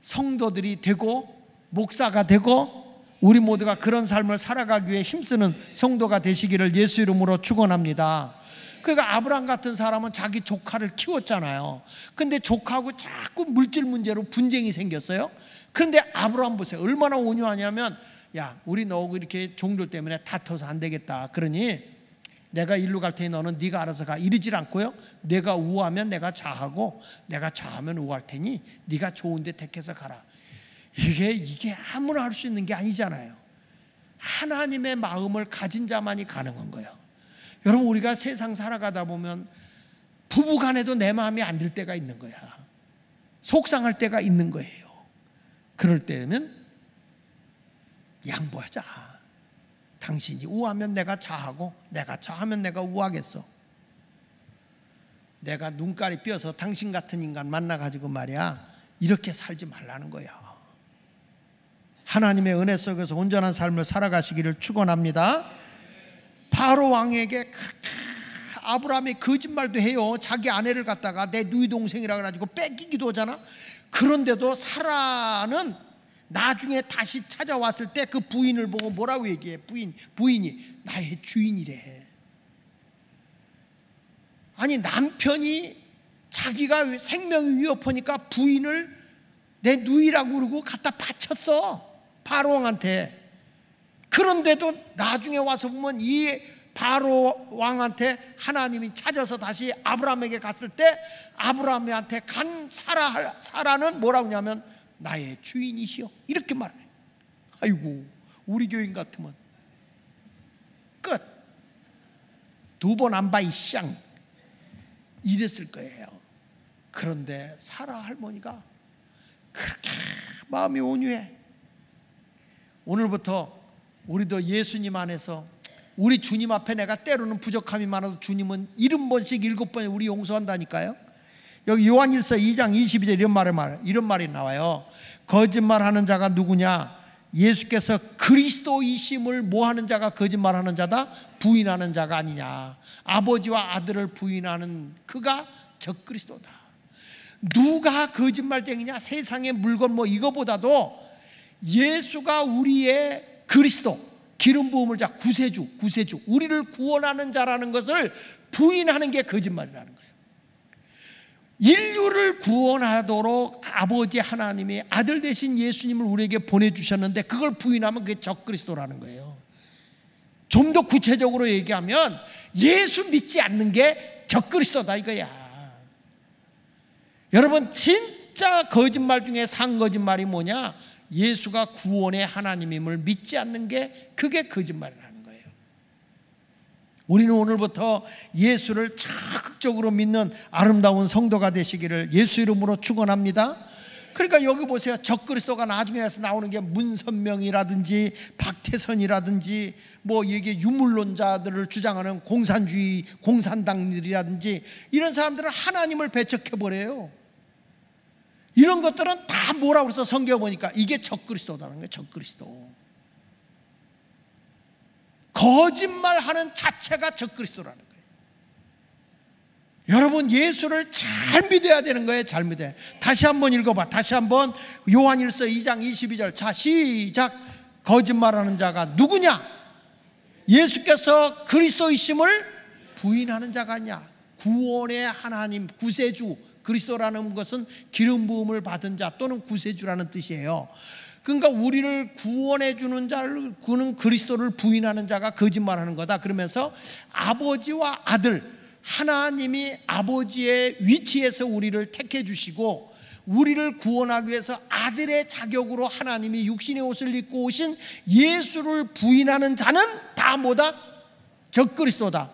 성도들이 되고 목사가 되고 우리 모두가 그런 삶을 살아가기 위해 힘쓰는 성도가 되시기를 예수 이름으로 축원합니다. 그러니까 아브라함 같은 사람은 자기 조카를 키웠잖아요. 근데 조카하고 자꾸 물질 문제로 분쟁이 생겼어요. 그런데 아브라함 보세요. 얼마나 온유하냐면, 야, 우리 너하고 이렇게 종들 때문에 다퉈서 안 되겠다. 그러니 내가 일로 갈 테니 너는 네가 알아서 가. 이러질 않고요. 내가 우하면 내가 좌하고 내가 좌하면 우할 테니 네가 좋은 데 택해서 가라. 이게 아무나 할 수 있는 게 아니잖아요. 하나님의 마음을 가진 자만이 가능한 거예요. 여러분, 우리가 세상 살아가다 보면 부부간에도 내 마음이 안 들 때가 있는 거야. 속상할 때가 있는 거예요. 그럴 때는 양보하자. 당신이 우하면 내가 좌하고 내가 좌하면 내가 우하겠어. 내가 눈깔이 삐어서 당신 같은 인간 만나가지고 말이야, 이렇게 살지 말라는 거야. 하나님의 은혜 속에서 온전한 삶을 살아가시기를 축원합니다. 바로 왕에게 아브라함이 거짓말도 해요. 자기 아내를 갖다가 내 누이 동생이라 가지고 뺏기기도 하잖아. 그런데도 사라는 나중에 다시 찾아왔을 때 그 부인을 보고 뭐라고 얘기해? 부인이 나의 주인이래. 아니, 남편이 자기가 생명이 위협하니까 부인을 내 누이라고 그러고 갖다 바쳤어, 바로 왕한테. 그런데도 나중에 와서 보면 이 바로 왕한테 하나님이 찾아서 다시 아브라함에게 갔을 때 아브라함한테 간 사라는 뭐라고 하냐면 나의 주인이시여, 이렇게 말해. 아이고, 우리 교인 같으면 끝. 두 번 안 봐 이 쌍, 이랬을 거예요. 그런데 사라 할머니가 그렇게 마음이 온유해. 오늘부터 우리도 예수님 안에서 우리 주님 앞에 내가 때로는 부족함이 많아도 주님은 70번씩 7번 우리 용서한다니까요. 여기 요한일서 2장 22절 이런 말이 나와요. 거짓말하는 자가 누구냐? 예수께서 그리스도이심을 뭐하는 자가 거짓말하는 자다? 부인하는 자가 아니냐. 아버지와 아들을 부인하는 그가 적그리스도다. 누가 거짓말쟁이냐? 세상의 물건 뭐 이거보다도 예수가 우리의 그리스도, 기름 부음을 자 구세주, 우리를 구원하는 자라는 것을 부인하는 게 거짓말이라는 거예요. 인류를 구원하도록 아버지 하나님이 아들 되신 예수님을 우리에게 보내주셨는데 그걸 부인하면 그게 적그리스도라는 거예요. 좀 더 구체적으로 얘기하면 예수 믿지 않는 게 적그리스도다 이거야. 여러분, 진짜 거짓말 중에 상거짓말이 뭐냐? 예수가 구원의 하나님임을 믿지 않는 게, 그게 거짓말이라는 거예요. 우리는 오늘부터 예수를 적극적으로 믿는 아름다운 성도가 되시기를 예수 이름으로 축원합니다. 그러니까 여기 보세요. 적그리스도가 나중에서 나오는 게 문선명이라든지 박태선이라든지 뭐 이게 유물론자들을 주장하는 공산주의 공산당들이라든지 이런 사람들은 하나님을 배척해버려요. 이런 것들은 다 뭐라고 해서 성경에 보니까 이게 적그리스도라는 거예요. 적그리스도. 거짓말하는 자체가 적그리스도라는 거예요. 여러분, 예수를 잘 믿어야 되는 거예요. 잘 믿어야. 다시 한번 읽어봐. 다시 한번 요한일서 2장 22절. 자, 시작. 거짓말하는 자가 누구냐? 예수께서 그리스도이심을 부인하는 자가 아니냐. 구원의 하나님, 구세주, 그리스도라는 것은 기름 부음을 받은 자 또는 구세주라는 뜻이에요. 그러니까 우리를 구원해 주는 자를, 그는 그리스도를 부인하는 자가 거짓말하는 거다. 그러면서 아버지와 아들, 하나님이 아버지의 위치에서 우리를 택해 주시고 우리를 구원하기 위해서 아들의 자격으로 하나님이 육신의 옷을 입고 오신 예수를 부인하는 자는 다 뭐다? 적그리스도다.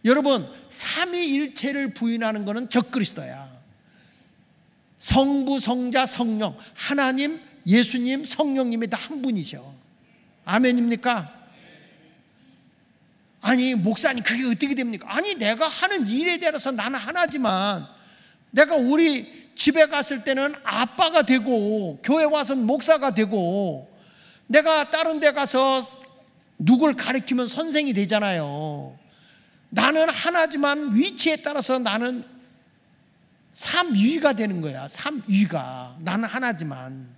여러분, 삼위일체를 부인하는 것은 적그리스도야. 성부, 성자, 성령, 하나님, 예수님, 성령님이 다 한 분이셔. 아멘입니까? 아니, 목사님 그게 어떻게 됩니까? 아니, 내가 하는 일에 대해서 나는 하나지만 내가 우리 집에 갔을 때는 아빠가 되고 교회 와서는 목사가 되고 내가 다른 데 가서 누굴 가르치면 선생이 되잖아요. 나는 하나지만 위치에 따라서 나는 삼위가 되는 거야. 삼위가. 나는 하나지만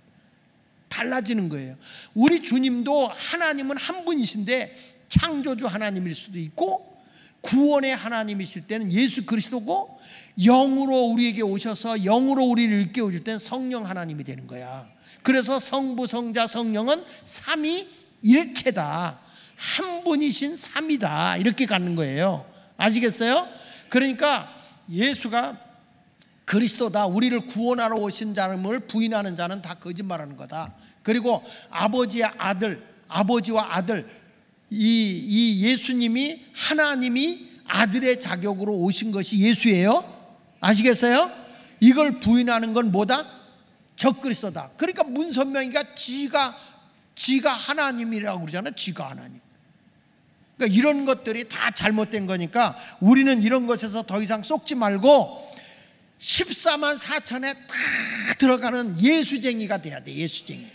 달라지는 거예요. 우리 주님도 하나님은 한 분이신데 창조주 하나님일 수도 있고 구원의 하나님이실 때는 예수 그리스도고, 영으로 우리에게 오셔서 영으로 우리를 일깨워줄 때는 성령 하나님이 되는 거야. 그래서 성부, 성자, 성령은 삼위일체다. 한 분이신 삼이다. 이렇게 갖는 거예요. 아시겠어요? 그러니까 예수가 그리스도다, 우리를 구원하러 오신 자를 부인하는 자는 다 거짓말하는 거다. 그리고 아버지와 아들, 이 예수님이, 하나님이 아들의 자격으로 오신 것이 예수예요. 아시겠어요? 이걸 부인하는 건 뭐다? 적그리스도다. 그러니까 문선명이가 지가 하나님이라고 그러잖아요. 지가 하나님. 그러니까 이런 것들이 다 잘못된 거니까 우리는 이런 것에서 더 이상 쏙지 말고 14만 4천에 다 들어가는 예수쟁이가 돼야 돼. 예수쟁이.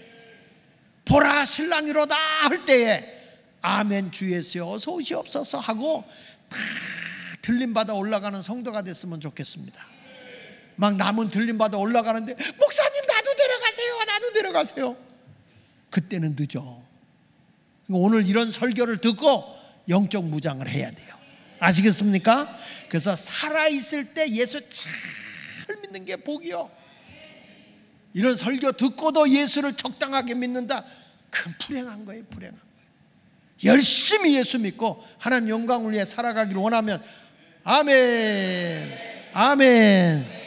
보라 신랑이로다 할 때에 아멘 주 예수여 어서 오시옵소서 하고 다 들림받아 올라가는 성도가 됐으면 좋겠습니다. 막 남은 들림받아 올라가는데 목사님 나도 데려가세요. 그때는 늦어. 오늘 이런 설교를 듣고 영적 무장을 해야 돼요. 아시겠습니까? 그래서 살아있을 때 예수 잘 믿는 게 복이요. 이런 설교 듣고도 예수를 적당하게 믿는다, 그건 불행한 거예요. 불행한 거예요. 열심히 예수 믿고 하나님 영광을 위해 살아가기를 원하면 아멘, 아멘.